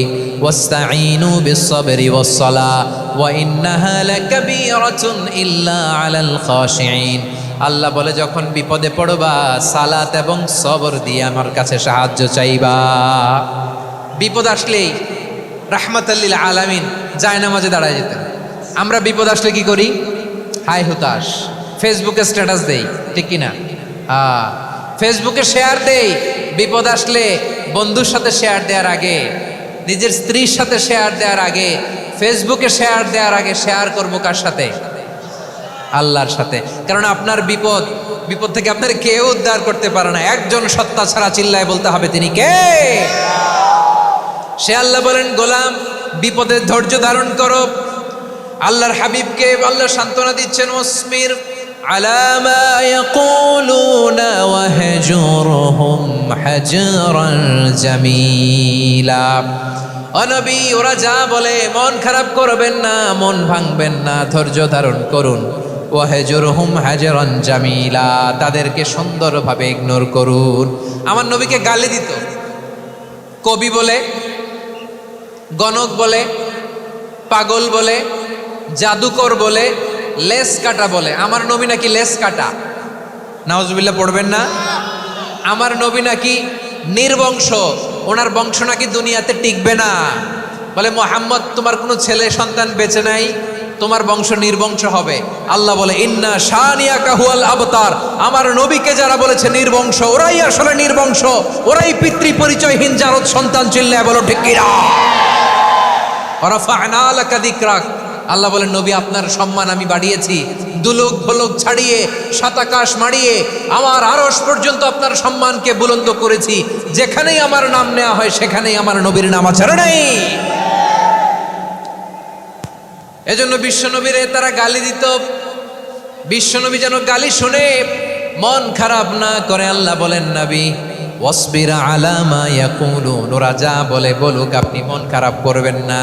ওয়াস্তাঈনু বিস-সাবরি ওয়াস-সালাহ ওয়া ইন্নাহা লাকাবীরাতুন ইল্লা আলাল খাশিঈন। আল্লাহ বলে যখন বিপদে পড়বা সালাত এবং সবর দিয়ে আমার কাছে সাহায্য চাইবা। বিপদ আসলেই রাহমাতাল লিল আলামিন জায়নামাজে দাঁড়ায় যেতেন। আমরা বিপদ আসলে কি করি? হাই হুতাশ, ফেসবুকে স্ট্যাটাস দেই, ঠিক কিনা? ফেসবুকে শেয়ার দেই। বিপদ আসলে বন্ধুর সাথে শেয়ার দেওয়ার আগে, নিজের স্ত্রীর সাথে শেয়ার দেওয়ার আগে, ফেসবুকে শেয়ার দেওয়ার আগে শেয়ার করবো কার সাথে? আল্লাহর সাথে। কারণ আপনার বিপদ থেকে আপনার কেউ উদ্ধার করতে পারে না, একজন সত্তা ছাড়া। চিল্লায় বলতে হবে তিনি কে? সে আল্লাহ বলেন, গোলাম বিপদের ধৈর্য ধারণ করো। আল্লাহর হাবিবকে আল্লাহ সান্ত্বনা দিচ্ছেন, ওয়াসবির আলা মা ইয়াকুলুনা ওয়াহজুরহুম হাজরান জামিলা। ও নবী, ওরা যা বলে মন খারাপ করবেন না, মন ভাঙবেন না, ধৈর্য ধারণ করুন। ওয়াহজুরহুম হাজরান জামিলা, তাদেরকে সুন্দরভাবে ইগনোর করুন। আমার নবীকে গালি দিত কবি বলে, গণক বলে, পাগল বলে, জাদুকর বলে, লেস কাটা বলে। আমার নবী নাকি লেস কাটা, নাউজুবিল্লাহ পড়বেন না। আমার নবী নাকি নির্বংশ, ওনার বংশ নাকি দুনিয়াতে টিকবে না। বলে মুহাম্মদ তোমার কোনো ছেলে সন্তান বেঁচে নাই, তোমার বংশ নির্বংশ হবে। আল্লাহ বলে ইন্না শানিয়াকা হুয়াল আবতার, আমার নবীকে যারা বলেছে নির্বংশ, ওরাই আসলে নির্বংশ, ওরাই পিতৃ পরিচয়হীন জারদ সন্তান। চিল্লায় বলো ঠিক কিনা? রাফা'না লাকা যিকরাক, আল্লাহ বলেন নবী আপনার সম্মান আমি বাড়িয়েছি, দুলোক ভোলক ছাড়িয়ে সাত আকাশ মাড়িয়ে আমার আরশ পর্যন্ত আপনার সম্মানকে বুলন্দ করেছি। যেখানেই আমার নাম নেওয়া হয় সেখানেই আমার নবীর নাম আছে নাই? এজন্য বিশ্বনবীরে তারা গালি দিত। বিশ্বনবী যেন গালি শুনে মন খারাপ না করে আল্লাহ বলেন নবী ওয়াসবির আলা মা ইয়াকুলুন, ওরা যা বলে বলুক, আপনি মন খারাপ করবেন না।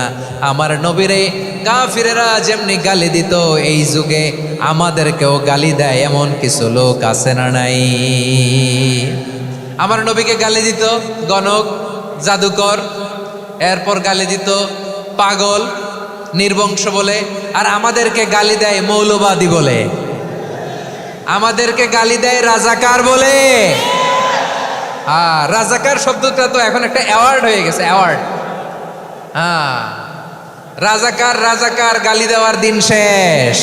আমার নবীরে কাফিরেরা যেমনি গালি দিত, এই যুগে আমাদেরকেও গালি দেয় এমন কিছু লোক আছে না নাই? আমার নবীকে গালি দিত গণক, জাদুকর, এরপর গালি দিত পাগল, নির্বংশ বলে, আর আমাদেরকে গালি দেয় মৌলবাদী বলে, আমাদেরকে গালি দেয় রাজাকার বলে। রাজাকার শব্দটা তো এখন একটা অ্যাওয়ার্ড হয়ে গেছে, অ্যাওয়ার্ড। রাজাকার রাজাকার গালি দেওয়ার দিন শেষ।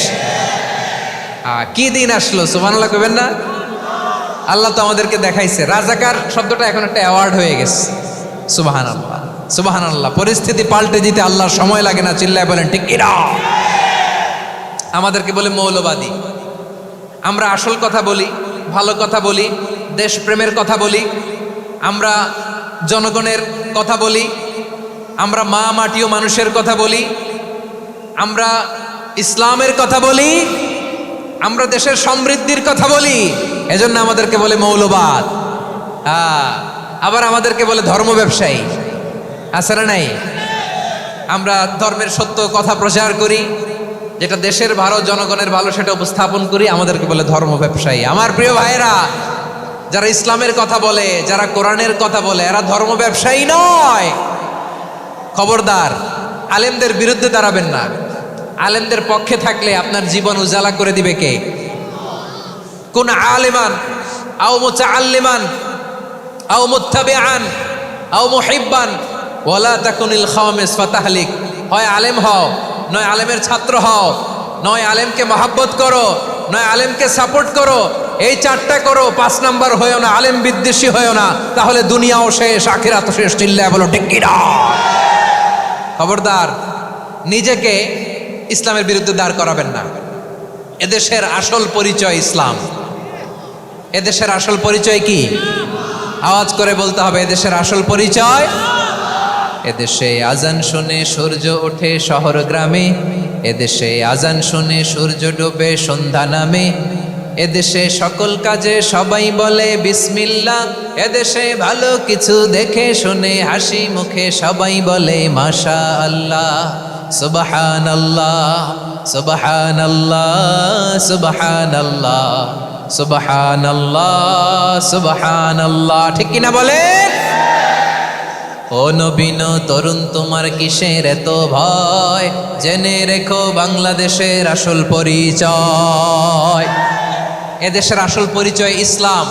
কি দিন আসলো, সুবহানাল্লাহ কইবেন না? আল্লাহ তো আমাদেরকে দেখাইছে রাজাকার শব্দটা এখন একটা অ্যাওয়ার্ড হয়ে গেছে। সুবহানাল্লাহ, সুবহানাল্লাহ। পরিস্থিতি পাল্টে দিতে আল্লাহর সময় লাগে না, চিল্লায় বলেন ঠিক কিনা? আমাদেরকে বলে মৌলবাদী। আমরা আসল কথা বলি, ভালো কথা বলি, দেশপ্রেমের কথা বলি, আমরা জনগণের কথা বলি, আমরা মা মাটি ও মানুষের কথা বলি, আমরা ইসলামের কথা বলি, আমরা দেশের সমৃদ্ধির কথা বলি, এজন্য আমাদেরকে বলে মৌলবাদ। আবার আমাদেরকে বলে ধর্ম ব্যবসায়ী, আছে না নাই? আমরা ধর্মের সত্য কথা প্রচার করি, যেটা দেশের ভালো, জনগণের ভালো, সেটা উপস্থাপন করি, আমাদেরকে বলে ধর্ম ব্যবসায়ী। আমার প্রিয় ভাইরা, যারা ইসলামের কথা বলে, যারা কোরআনের কথা বলে, এরা ধর্ম ব্যবসায়ী নয়। খবরদার, আলেমদের বিরুদ্ধে দাঁড়াবেন না। আলেমদের পক্ষে থাকলে আপনার জীবন উজালা করে দিবে কে? কোন আলিমান আও মুতাআল্লিমান আও মুত্তাবিআন আও মুহিব্বান ওয়ালা তাকুনিল খামিস ফাতাহলিক। হয় আলেম হও, নয় আলেমের ছাত্র হও, নয় আলেমকে মহাব্বত করো, নয় আলেমকে সাপোর্ট করো। এই চারটা করো, 5 নাম্বার হয়েও না, আলেম বিদ্বেষী হয়েও না, তাহলে দুনিয়াও শেষ, আখিরাতও শেষ। চিল্লায় বলো ঠিক কিনা? খবরদার, নিজেকে ইসলামের বিরুদ্ধে দাঁড় করাবেন না। এদেশের আসল পরিচয় ইসলাম। এদেশের আসল পরিচয় কি? আওয়াজ করে বলতে হবে, এদেশের আসল পরিচয়। এদেশে আজান শুনে সূর্য ওঠে শহর গ্রামে, এদেশে আজান শুনে সূর্য ডোবে সন্ধ্যা নামে, এদেশে সকল কাজে সবাই বলে বিসমিল্লাহ, এদেশে ভালো কিছু দেখে শুনে হাসি মুখে সবাই বলে মাশাআল্লাহ, সুবহানাল্লাহ, সুবহানাল্লাহ, সুবহানাল্লাহ, সুবহানাল্লাহ, সুবহানাল্লাহ। ঠিক কিনা বলেন? ও নবীন তরুণ, তোমার কিসের এত ভয়? জেনে রেখো বাংলাদেশের আসল পরিচয়। এদেশের আসল পরিচয় ইসলাম।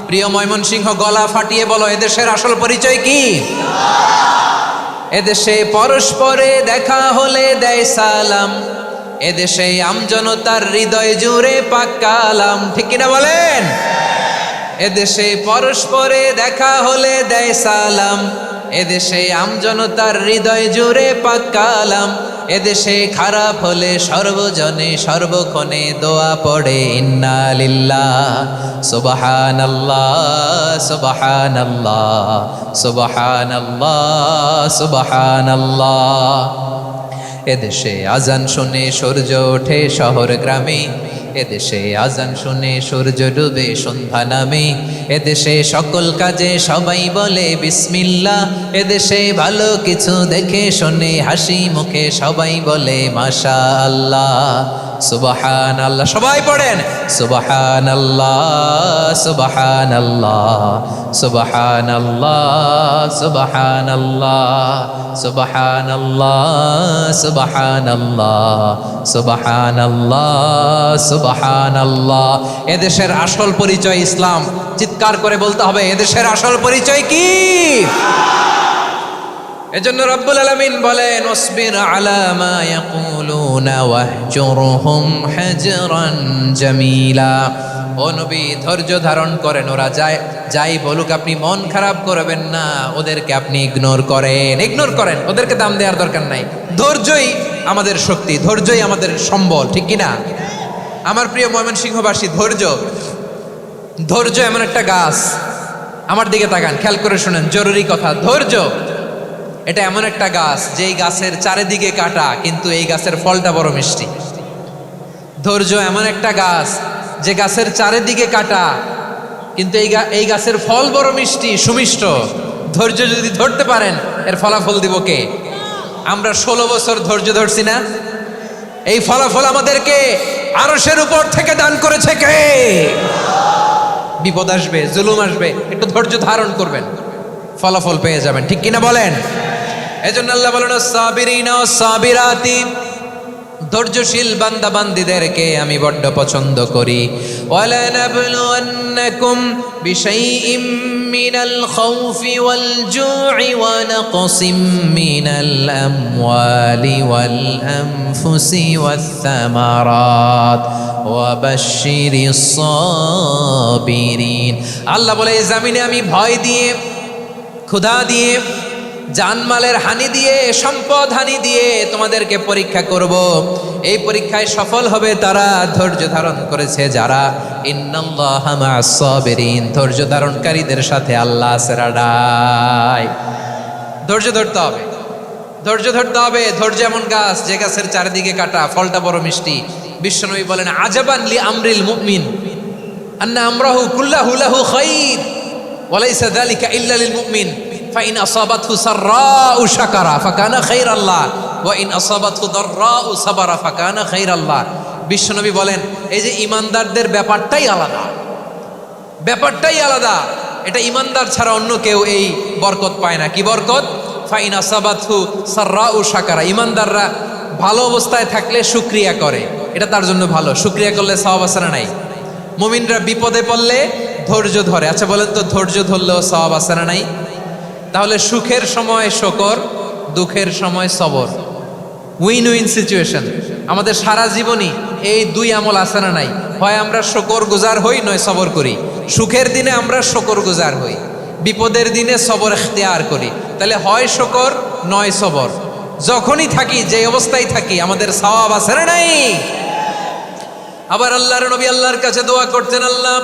প্রিয় ময়মনসিংহ, গলা ফাটিয়ে বলো, এদেশের আসল পরিচয় কি? এদেশে পরস্পরে দেখা হলে দেয় সালাম, এদেশে আমজনতার হৃদয় জুড়ে পাক কালাম। ঠিক কিনা বলেন? এদেশে পরস্পরে দেখা হলে দেয় সালাম, এদেশে আমজনতার হৃদয় জুড়ে পাক কালাম, এদেশে খারাপ হলে সর্বজনে সর্বক্ষণে দোয়া পড়ে ইন্না লিল্লাহ, সুবহানাল্লাহ, সুবহানাল্লাহ, সুবহানাল্লাহ, সুবহানাল্লাহ। এদেশে আজান শুনে সূর্য ওঠে শহর গ্রামে, এদেশে আজান শুনে সূর্য ডুবে সন্ধ্যা নামে, এদেশে সকল কাজে সবাই বলে বিসমিল্লাহ, এদেশে ভালো কিছু দেখে শুনে হাসি মুখে সবাই বলে মাশাআল্লাহ, সুবহানাল্লাহ। সবাই পড়েন সুবহানাল্লাহ, সুবহানাল্লাহ, সুবহানাল্লাহ, সুবহানাল্লাহ, সুবহানাল্লাহ, সুবহানাল্লাহ, সুবহানাল্লাহ, সুবহানাল্লাহ। এদেশের আসল পরিচয় ইসলাম। চিৎকার করে বলতে হবে, এদেশের আসল পরিচয় কি? এজন্য রব্বুল আলামিন বলেন, ওয়াসবির আলা মা ইয়াকুলুনা ওয়াহজুরহুম হাজরান জামিলা। ও নবী, ধৈর্য ধারণ করেন, ওরা যাই বলুক আপনি মন খারাপ করবেন না, ওদেরকে আপনি ইগনোর করেন, ওদেরকে দাম দেওয়ার দরকার নাই। ধৈর্যই আমাদের শক্তি, ধৈর্যই আমাদের সম্বল। ঠিক কিনা? আমার প্রিয় ময়মনসিংহবাসী, ধৈর্য এমন একটা গাছ। আমার দিকে তাকান, খেয়াল করে শুনেন, জরুরি কথা। ধৈর্য এটা এমন একটা গাছ, যেই গাছের চারিদিকে কাটা, কিন্তু এই গাছের ফলটা বড় মিষ্টি। ধৈর্য এমন একটা গাছ, যে গাছের চারিদিকে কাটা, কিন্তু এই গাছের ফল বড় মিষ্টি, সুমিষ্ট। ধৈর্য যদি ধরতে পারেন, এর ফলাফল দিব কে? আমরা 16 বছর ধৈর্য ধরছি না? এই ফলাফল আমাদেরকে আরশের উপর থেকে দান করেছে কে? বিপদ আসবে, জুলুম আসবে, একটু ধৈর্য ধারণ করবেন, ফলাফল পেয়ে যাবেন, ঠিক কিনা বলেন? এজন্য আল্লাহ বলেন সাবিরিনা ও সাবিরাতি, ধৈর্যশীল বান্দা বান্দীদেরকে আমি বড্ড পছন্দ করি। ওয়ালা নাবলুওয়ান্নাকুম বিশাইইম মিনাল খাউফি ওয়াল জু'i ওয়া নাকসিম মিনাল আমওয়ালি ওয়াল আনফুসি ওয়াস সামারাত ওয়া বাশশিরিস সাবিরিন। আল্লাহ বলে এই জমিনে আমি ভয় দিয়ে, ক্ষুধা দিয়ে, জানমালের হানি দিয়ে, সম্পদ হানি দিয়ে তোমাদেরকে পরীক্ষা করব। এই পরীক্ষায় সফল হবে তারা ধৈর্য ধারণ করেছে যারা। ইন্নাল্লাহা মা'আস সাবিরিন, ধৈর্য ধারণকারীদের সাথে আল্লাহ আছে রাডাই। ধৈর্য ধরতে হবে, ধৈর্য ধরতে হবে। ধৈর্য এমন গাছ যে গাছের চারিদিকে কাটা, ফলটা বড় মিষ্টি। বিশ্বনবী বলেন আজাবান লি আমরিল মুমিন আন্না আমরাহু কুল্লাহু লাহু খাইর ওয়া লাইসা যালিকা ইল্লা লিল মুমিন ফাইন আসাবাতহু সাররাউ শাকারা ফাকানা খাইরাল্লাহ ওয়া ইন আসাবাতহু দাররাউ সাবারা ফাকানা খাইরাল্লাহ। বিশ্বনবী বলেন এই যে ঈমানদারদের ব্যাপারটাই আলাদা, ব্যাপারটাই আলাদা। এটা ঈমানদার ছাড়া অন্য কেউ এই বরকত পায় না। কি বরকত? ফাইন আসাবাতহু সাররাউ শাকারা, ঈমানদাররা ভালো অবস্থায় থাকলে শুকরিয়া করে, এটা তার জন্য ভালো। শুকরিয়া করলে সওয়াব আছে না নাই? মুমিনরা বিপদে পড়লে ধৈর্য ধরে। আচ্ছা বলেন তো, ধৈর্য ধরলেও সওয়াব আছে না নাই? তাহলে সুখের সময় শুকর, দুঃখের সময় সবর, উইন উইন সিচুয়েশন। আমাদের সারা জীবনই এই দুই আমল আছে না নাই? হয় আমরা শুকর গুজার হই, নয় সবর করি। সুখের দিনে আমরা শুকর গুজার হই, বিপদের দিনে সবর ইখতিয়ার করি। তাহলে হয় শুকর নয় সবর। যখনই থাকি, যে অবস্থায় থাকি, আমাদের সওয়াব আছে না নাই? আবার আল্লাহর নবী আল্লাহর কাছে দোয়া করতেন, আল্লাহ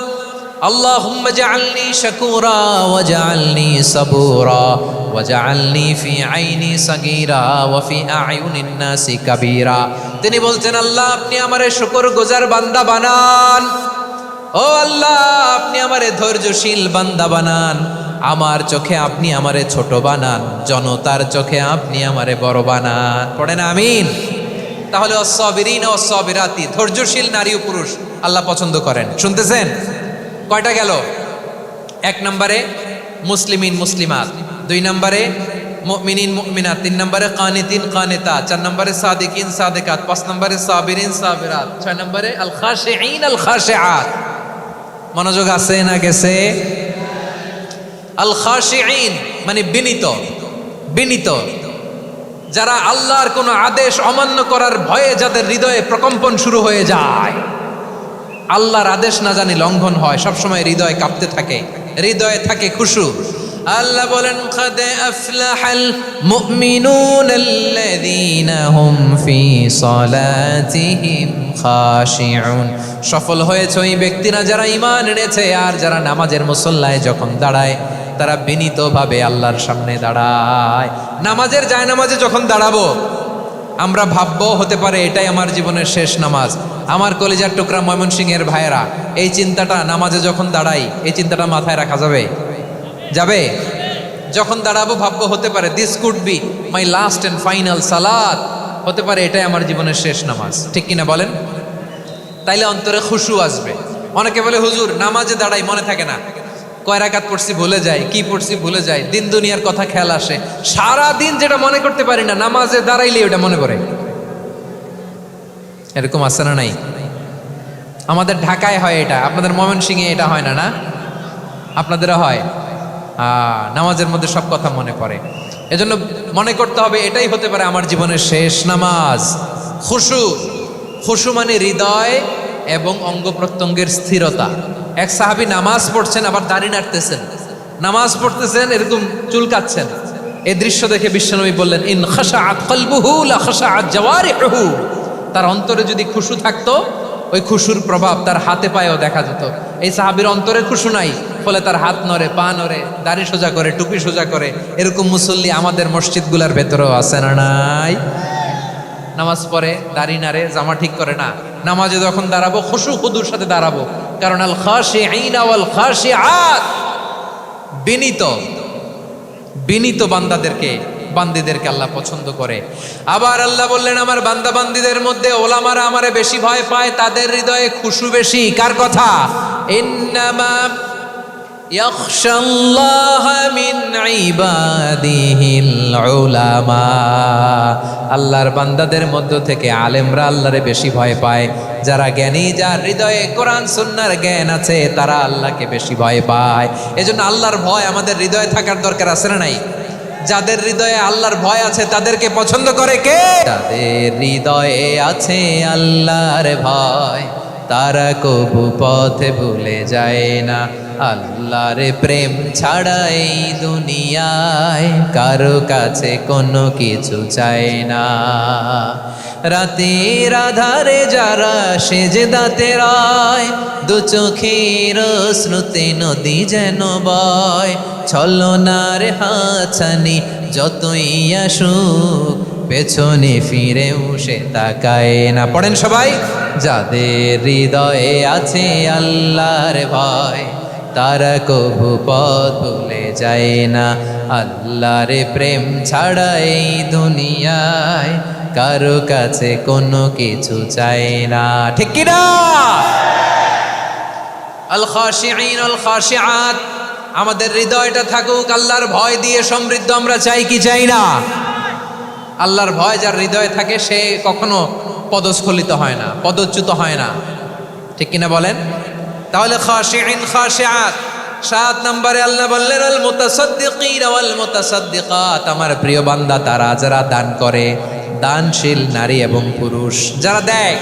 আল্লাহুম্মা জাআলনি শাকুরা ওয়াজআলনি সাবুরা ওয়াজআলনি ফি আইনি সাগীরা ওয়া ফি আ'য়ুনিন নাসি কাবীরা। তিনি বলছেন আল্লাহ আপনি আমারে শুকরগুজার বান্দা বানান, ও আল্লাহ আপনি আমারে ধৈর্যশীল বান্দা বানান, আমার চোখে আপনি আমারে ছোট বানান, জনতার চোখে আপনি আমারে বড় বানান। পড়েন আমিন। তাহলে অস-সাবিরিন ও সাবিরাতি, ধৈর্যশীল নারী ও পুরুষ আল্লাহ পছন্দ করেন। শুনতেছেন? কয়টা গেল? এক নম্বরে মুসলিমিন মুসলিমাত, দুই নম্বরে মুমিনিন মুমিনাত, তিন নম্বরে কানিতিন কানিতাত, চার নম্বরে সাদিকিন সাদিকাত, পাঁচ নম্বরে সাবিরিন সাবিরাত, ছয় নম্বরে আল খাশিঈন আল খাশিআত। মনোযোগ আছে না গেছে? আল খাশিঈন মানে বিনীত, বিনীত, যারা আল্লাহর কোনো আদেশ অমান্য করার ভয়ে যাদের হৃদয়ে প্রকম্পন শুরু হয়ে যায়, আল্লাহর আদেশ না জানি লঙ্ঘন হয়, সবসময় হৃদয় কাঁপতে থাকে, হৃদয়ে থাকে খুশু। আল্লাহ বলেন قد أفلح المؤمنون الذين هم في صلاتهم خاشعون। সফল হয়েছে ওই ব্যক্তিরা যারা ঈমান এনেছে আর যারা নামাজের মুসল্লায় যখন দাঁড়ায় তারা বিনীতভাবে আল্লাহর সামনে দাঁড়ায়। নামাজের জায়নামাজে যখন দাঁড়াবো আমরা ভাববো হতে পারে এটাই আমার জীবনের শেষ নামাজ। আমার কলিজার টুকরা ময়মনসিংহের ভাইয়েরা, এই চিন্তাটা নামাজে যখন দাঁড়াই, এই চিন্তাটা মাথায় রাখা যাবে? যাবে? যখন দাঁড়াবো ভাববো হতে পারে this could be my last and final সালাত, হতে পারে এটাই আমার জীবনের শেষ নামাজ, ঠিক কিনা বলেন? তাইলে অন্তরে খুশু আসবে। অনেকে বলে হুজুর নামাজে দাঁড়াই মনে থাকে না, কয় রাকাত পড়ছি ভুলে যায়, কি পড়ছি ভুলে যায়, দিন দুনিয়ার কথা খেয়াল আসে, সারা দিন যেটা মনে করতে পারি না নামাজে দাঁড়াইলে ওটা মনে পড়ে। এরকম আছে না নাই? আমাদের ঢাকায় হয় এটা, আপনাদের ময়মনসিংহে এটা হয় না? না আপনাদেরও হয়? নামাজের মধ্যে সব কথা মনে পড়ে। এজন্য মনে করতে হবে এটাই হতে পারে আমার জীবনের শেষ নামাজ। খুশু, খুশু মানে হৃদয় এবং অঙ্গ প্রত্যঙ্গের স্থিরতা। এক সাহাবী নামাজ পড়ছেন আবার দাড়ি নাড়তেছেন, নামাজ পড়তেছেন এরকম চুলকাচ্ছেন। এই দৃশ্য দেখে বিশ্বনবী বললেন ইন খাশাআত কলবুহু লা খাশাআত জাওয়ারিহু। তার অন্তরে যদি খুশু থাকতো ওই খুশুর প্রভাব তার হাতে পায়েও দেখা যেত। এই সাহাবীর অন্তরে খুশু নাই, ফলে তার হাত নড়ে, পা নড়ে, দাড়ি সোজা করে, টুপি সোজা করে। এরকম মুসল্লি আমাদের মসজিদগুলোর ভেতরেও আছে না নাই? নামাজ পড়ে, দাড়ি নাড়ে, জামা ঠিক করে না, নামাজে যখন দাঁড়াবো খুশু খুদুর সাথে দাঁড়াবো। কারণ আল খাশিঈনা ওয়াল খাশিআত, বিনীত, বিনীত বান্দাদেরকে বান্দীদেরকে আল্লাহ পছন্দ করে। আবার আল্লাহ বললেন আমার বান্দা বান্দীদের মধ্যে ওলামারা আমারে বেশি ভয় পায়, তাদের হৃদয়ে খুশু বেশি। কার কথা? ইন্নামা ইয়াখশাল্লাহা মিন ইবাদিহিল উলামা। আল্লাহর বান্দাদের মধ্য থেকে আলেমরা আল্লাহরে বেশি ভয় পায়। যারা জ্ঞানী, যার হৃদয়ে কোরআন সুন্নাহর জ্ঞান আছে, তারা আল্লাহকে বেশি ভয় পায়। এজন্য আল্লাহর ভয় আমাদের হৃদয়ে থাকার দরকার আছে না নাই? যাদের হৃদয়ে আল্লাহর ভয় আছে তাদেরকে পছন্দ করে কে? যাদের হৃদয়ে আছে আল্লাহর ভয়, তারা কবু পথে ভুলে যায় না। আল্লাহর প্রেম ছাড়া এই দুনিয়ায় কারো কাছে কোনো কিছু চায় না। রাতের আধারে যারা সেজদাতে রয়, দু চোখের শ্রুতে নদী যেন বয়। ছলনার হাতছানি যতই আসুক, পেছনে ফিরেও সে তাকায় না। পড়েন সবাই। যাদের হৃদয়ে আছে আল্লাহর ভয়, তারা কবু পথ ভুলে যায় না। আল্লাহর প্রেম ছাড়া এই দুনিয়ায় কারো কাছে কোনো কিছু চায় না। ঠিক কি না? আল খাশিঈন আল খাশিআত, আমাদের হৃদয়টা থাকুক আল্লাহর ভয় দিয়ে সমৃদ্ধ। আমরা চাই কি চাই না? আল্লাহর ভয় যার হৃদয়ে থাকে সে কখনো পদস্খলিত হয় না, পদচ্যুত হয় না। ঠিক কিনা বলেন? তাহলে খাশিঈন খাশিআত। 7 নম্বরে আল্লাহ বললেন আল মুতাসাদ্দিকিন ওয়াল মুতাসাদ্দিকাত, আমার প্রিয় বান্দা তারা যারা দান করে, দানশীল নারী এবং পুরুষ যারা দেয়,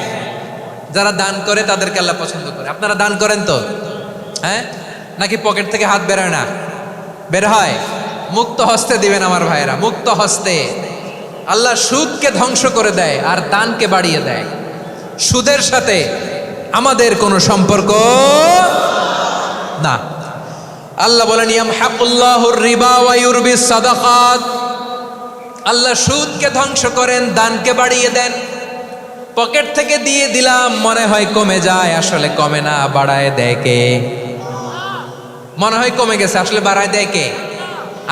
যারা দান করে তাদেরকে আল্লাহ পছন্দ করে। আপনারা দান করেন তো? হ্যাঁ, নাকি পকেট থেকে হাত বেরোয় না? বের হয়। মুক্ত হস্তে দিবেন আমার ভাইয়েরা, মুক্ত হস্তে। আল্লাহ সুদকে ধ্বংস করে দেয় আর দানকে বাড়িয়ে দেয়। সুদের সাথে আমাদের কোনো সম্পর্ক না। আল্লাহ বলেন ইয়ামহাকুল্লাহুর রিবা ওয়া ইউরবিস সাদাকাত, আল্লাহ সুদকে ধ্বংস করেন, দানকে বাড়িয়ে দেন। পকেট থেকে দিয়ে দিলাম মনে হয় কমে যায়, আসলে কমে না, বাড়ায় দেয় কে? মনে হয় কমে গেছে, আসলে বাড়ায় দেয় কে?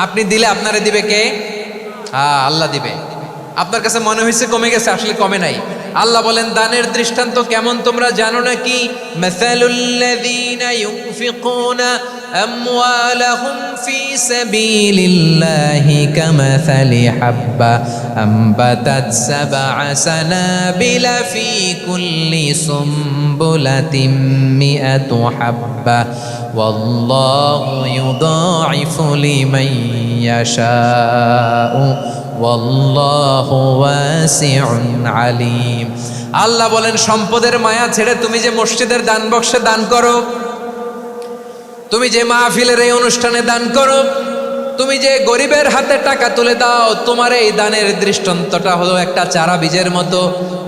আপনি দিলে আপনারে দিবে কে? আল্লাহ দিবে। আপনার কাছে মনে হয়েছে কমে গেছে, আসলে কমে নাই। আল্লাহ বলেন দানের দৃষ্টান্ত কেমন তোমরা জানো নাকি? মাসালুল্লাযীনা ইউনফিকুনা আমওয়ালাহুম ফি সাবিলিল্লাহি কামাসালি হাব্বা আমবাতাত সাবআ সানাবিলা ফি কুল্লি সুমবুলাতিন মিআতু হাব্বা ওয়াল্লাহু ইউদাঈফু লিমান ইয়াশাউ ওয়াল্লাহু ওয়াসিউন আলিম। আল্লাহ বলেন সম্পদের মায়া ছেড়ে তুমি যে মসজিদের দান বক্সে দান করো, তুমি যে মাহফিলের এই অনুষ্ঠানে দান করো, তুমি যে গরিবের হাতে টাকা তুলে দাও, তোমার এই দানের দৃষ্টান্তটা হলো একটা চারা বীজের মতো।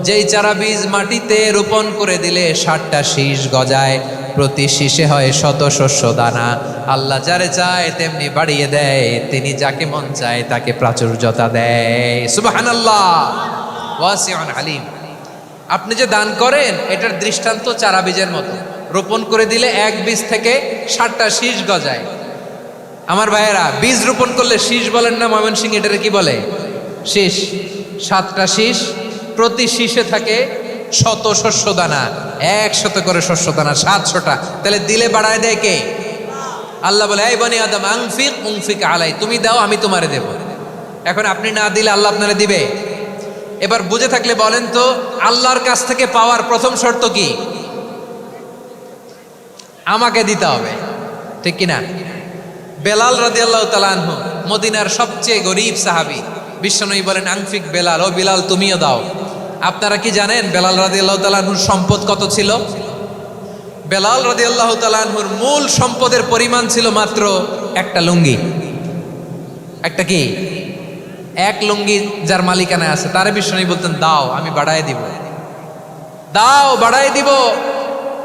যেই চারা বীজ মাটিতে রোপণ করে দিলে 60টা শীষ গজায়, প্রতি শীষে হয় শত শস্য দানা। আল্লাহ যারে চায় তেমনি বাড়িয়ে দেয়, তিনি যাকে মন চায় তাকে প্রাচুর্যতা দেয়। সুবহানাল্লাহ, ওয়াসিউন আলিম। আপনি যে দান করেন এটার দৃষ্টান্ত চারা বীজের মতো, রোপণ করে দিলে এক বীজ থেকে 60টা শীষ গজায়। আমার ভাইয়েরা, বীজ রোপণ করলে শীষ বলেন না ময়মনসিংহ, এটারে কি বলে? শীষ। 7টা শীষ, প্রতি শীষে থাকে শত শস্য দানা, 100 করে শস্য দানা, 700টা। তাহলে দিলে বাড়ায় দেয় কে? আল্লাহ বলে এই বনি আদম আনফিক উনফিক আলাই, তুমি দাও আমি তোমারে দেব। এখন আপনি না দিলে আল্লাহ আপনারে দিবে? এবার বুঝে থাকলে বলেন তো, আল্লাহর কাছ থেকে পাওয়ার প্রথম শর্ত কি? আমাকে দিতে হবে, ঠিক কিনা? বেলাল রাদিয়াল্লাহু তাআলা আনহু মদিনার সবচেয়ে গরীব সাহাবী, বিশ্বনবী বলেন আনফিক বেলাল, ও বেলাল তুমিও দাও। আপনারা কি জানেন বেলাল রাদিয়াল্লাহু তাআলা আনহুর সম্পদ কত ছিল? বেলাল রাদিয়াল্লাহু তাআলা আনহুর মূল সম্পদের পরিমাণ ছিল মাত্র একটা লুঙ্গি। একটা কি? এক লুঙ্গি যার মালিকানায় আছে তারে বিশ্বনবী বলতেন দাও আমি বাড়ায় দিব, দাও বাড়ায় দিব।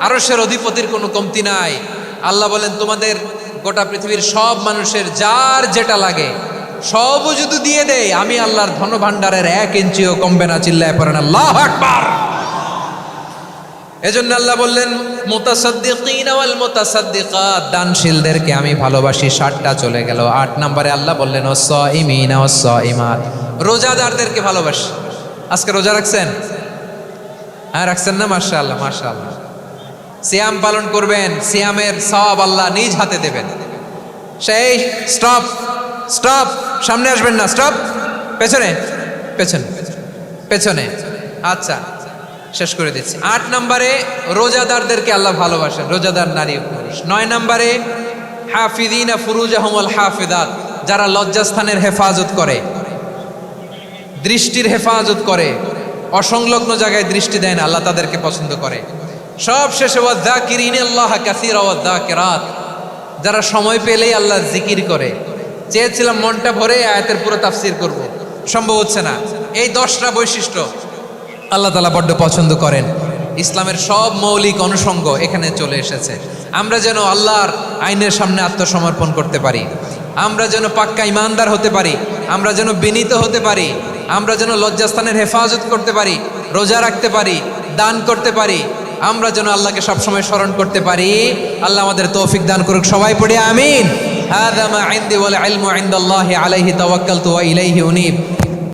আরশের অধিপতির কোনো কমতি নাই। আল্লাহ বলেন তোমাদের গোটা পৃথিবীর সব মানুষের যার যেটা লাগে সবও যদি দিয়ে দেয়, আমি আল্লাহর ধন ভাণ্ডারের 1 ইঞ্চিও কমবে না। চিল্লায় পড়েন আল্লাহু আকবার। এজন্য আল্লাহ বললেন মুতাসাদ্দিকিন ওয়াল মুতাসাদ্দিকাত, দানশীলদেরকে আমি ভালোবাসি। 7টা চলে গেল। 8 নম্বরে আল্লাহ বললেন ওয়াস-সাইমিনা ওয়াস-সাইমাত, রোজাদারদেরকে ভালোবাসি। আজকে রোজা রাখছেন? হ্যাঁ রাখছেন না? মাশাআল্লাহ মাশাআল্লাহ। সিয়াম পালন করবেন, সিয়ামের সওয়াব আল্লাহ নিজ হাতে দেবেন। সেই স্টপ স্টপ, সামনে আসবেন না, স্টপ, পেছনে পেছনে পেছনে। আচ্ছা শেষ করে দিচ্ছি। 8 নম্বরে রোজাদারদেরকে আল্লাহ ভালোবাসেন, রোজাদার নারী পুরুষ। 9 নম্বরে হাফিদিনা ফুরুজাহুম ওয়াল হাফিদাত, যারা লজ্জাস্থানের হেফাজত করে, দৃষ্টির হেফাজত করে, অসংলগ্ন জায়গায় দৃষ্টি দেয় না, আল্লাহ তাদেরকে পছন্দ করে। সব শেষে ওয়াযাকিরিনাল্লাহা কাসীরা ওয়াযাকিরাত, যারা সময় পেলেই আল্লাহর জিকির করে। চেয়েছিলাম মনটা ভরে আয়াতের পুরো তাফসীর করব, সম্ভব হচ্ছে না। এই 10টা বৈশিষ্ট্য আল্লাহ তাআলা বড্ড পছন্দ করেন। ইসলামের সব মৌলিক অনুষঙ্গ এখানে চলে এসেছে। আমরা যেন আল্লাহর আইনের সামনে আত্মসমর্পণ করতে পারি, আমরা যেন পাক্কা ইমানদার হতে পারি, আমরা যেন বিনীত হতে পারি, আমরা যেন লজ্জাস্থানের হেফাজত করতে পারি, রোজা রাখতে পারি, দান করতে পারি, আমরা যেন আল্লাহকে সবসময় স্মরণ করতে পারি। আল্লাহ আমাদের তৌফিক দান করুক। সবাই পড়ে আমিন। হাযা মা ইনদি ওয়াল ইলমু ইনদাল্লাহি আলাইহি তাওয়াক্কালতু ওয়া ইলাইহি উনীব।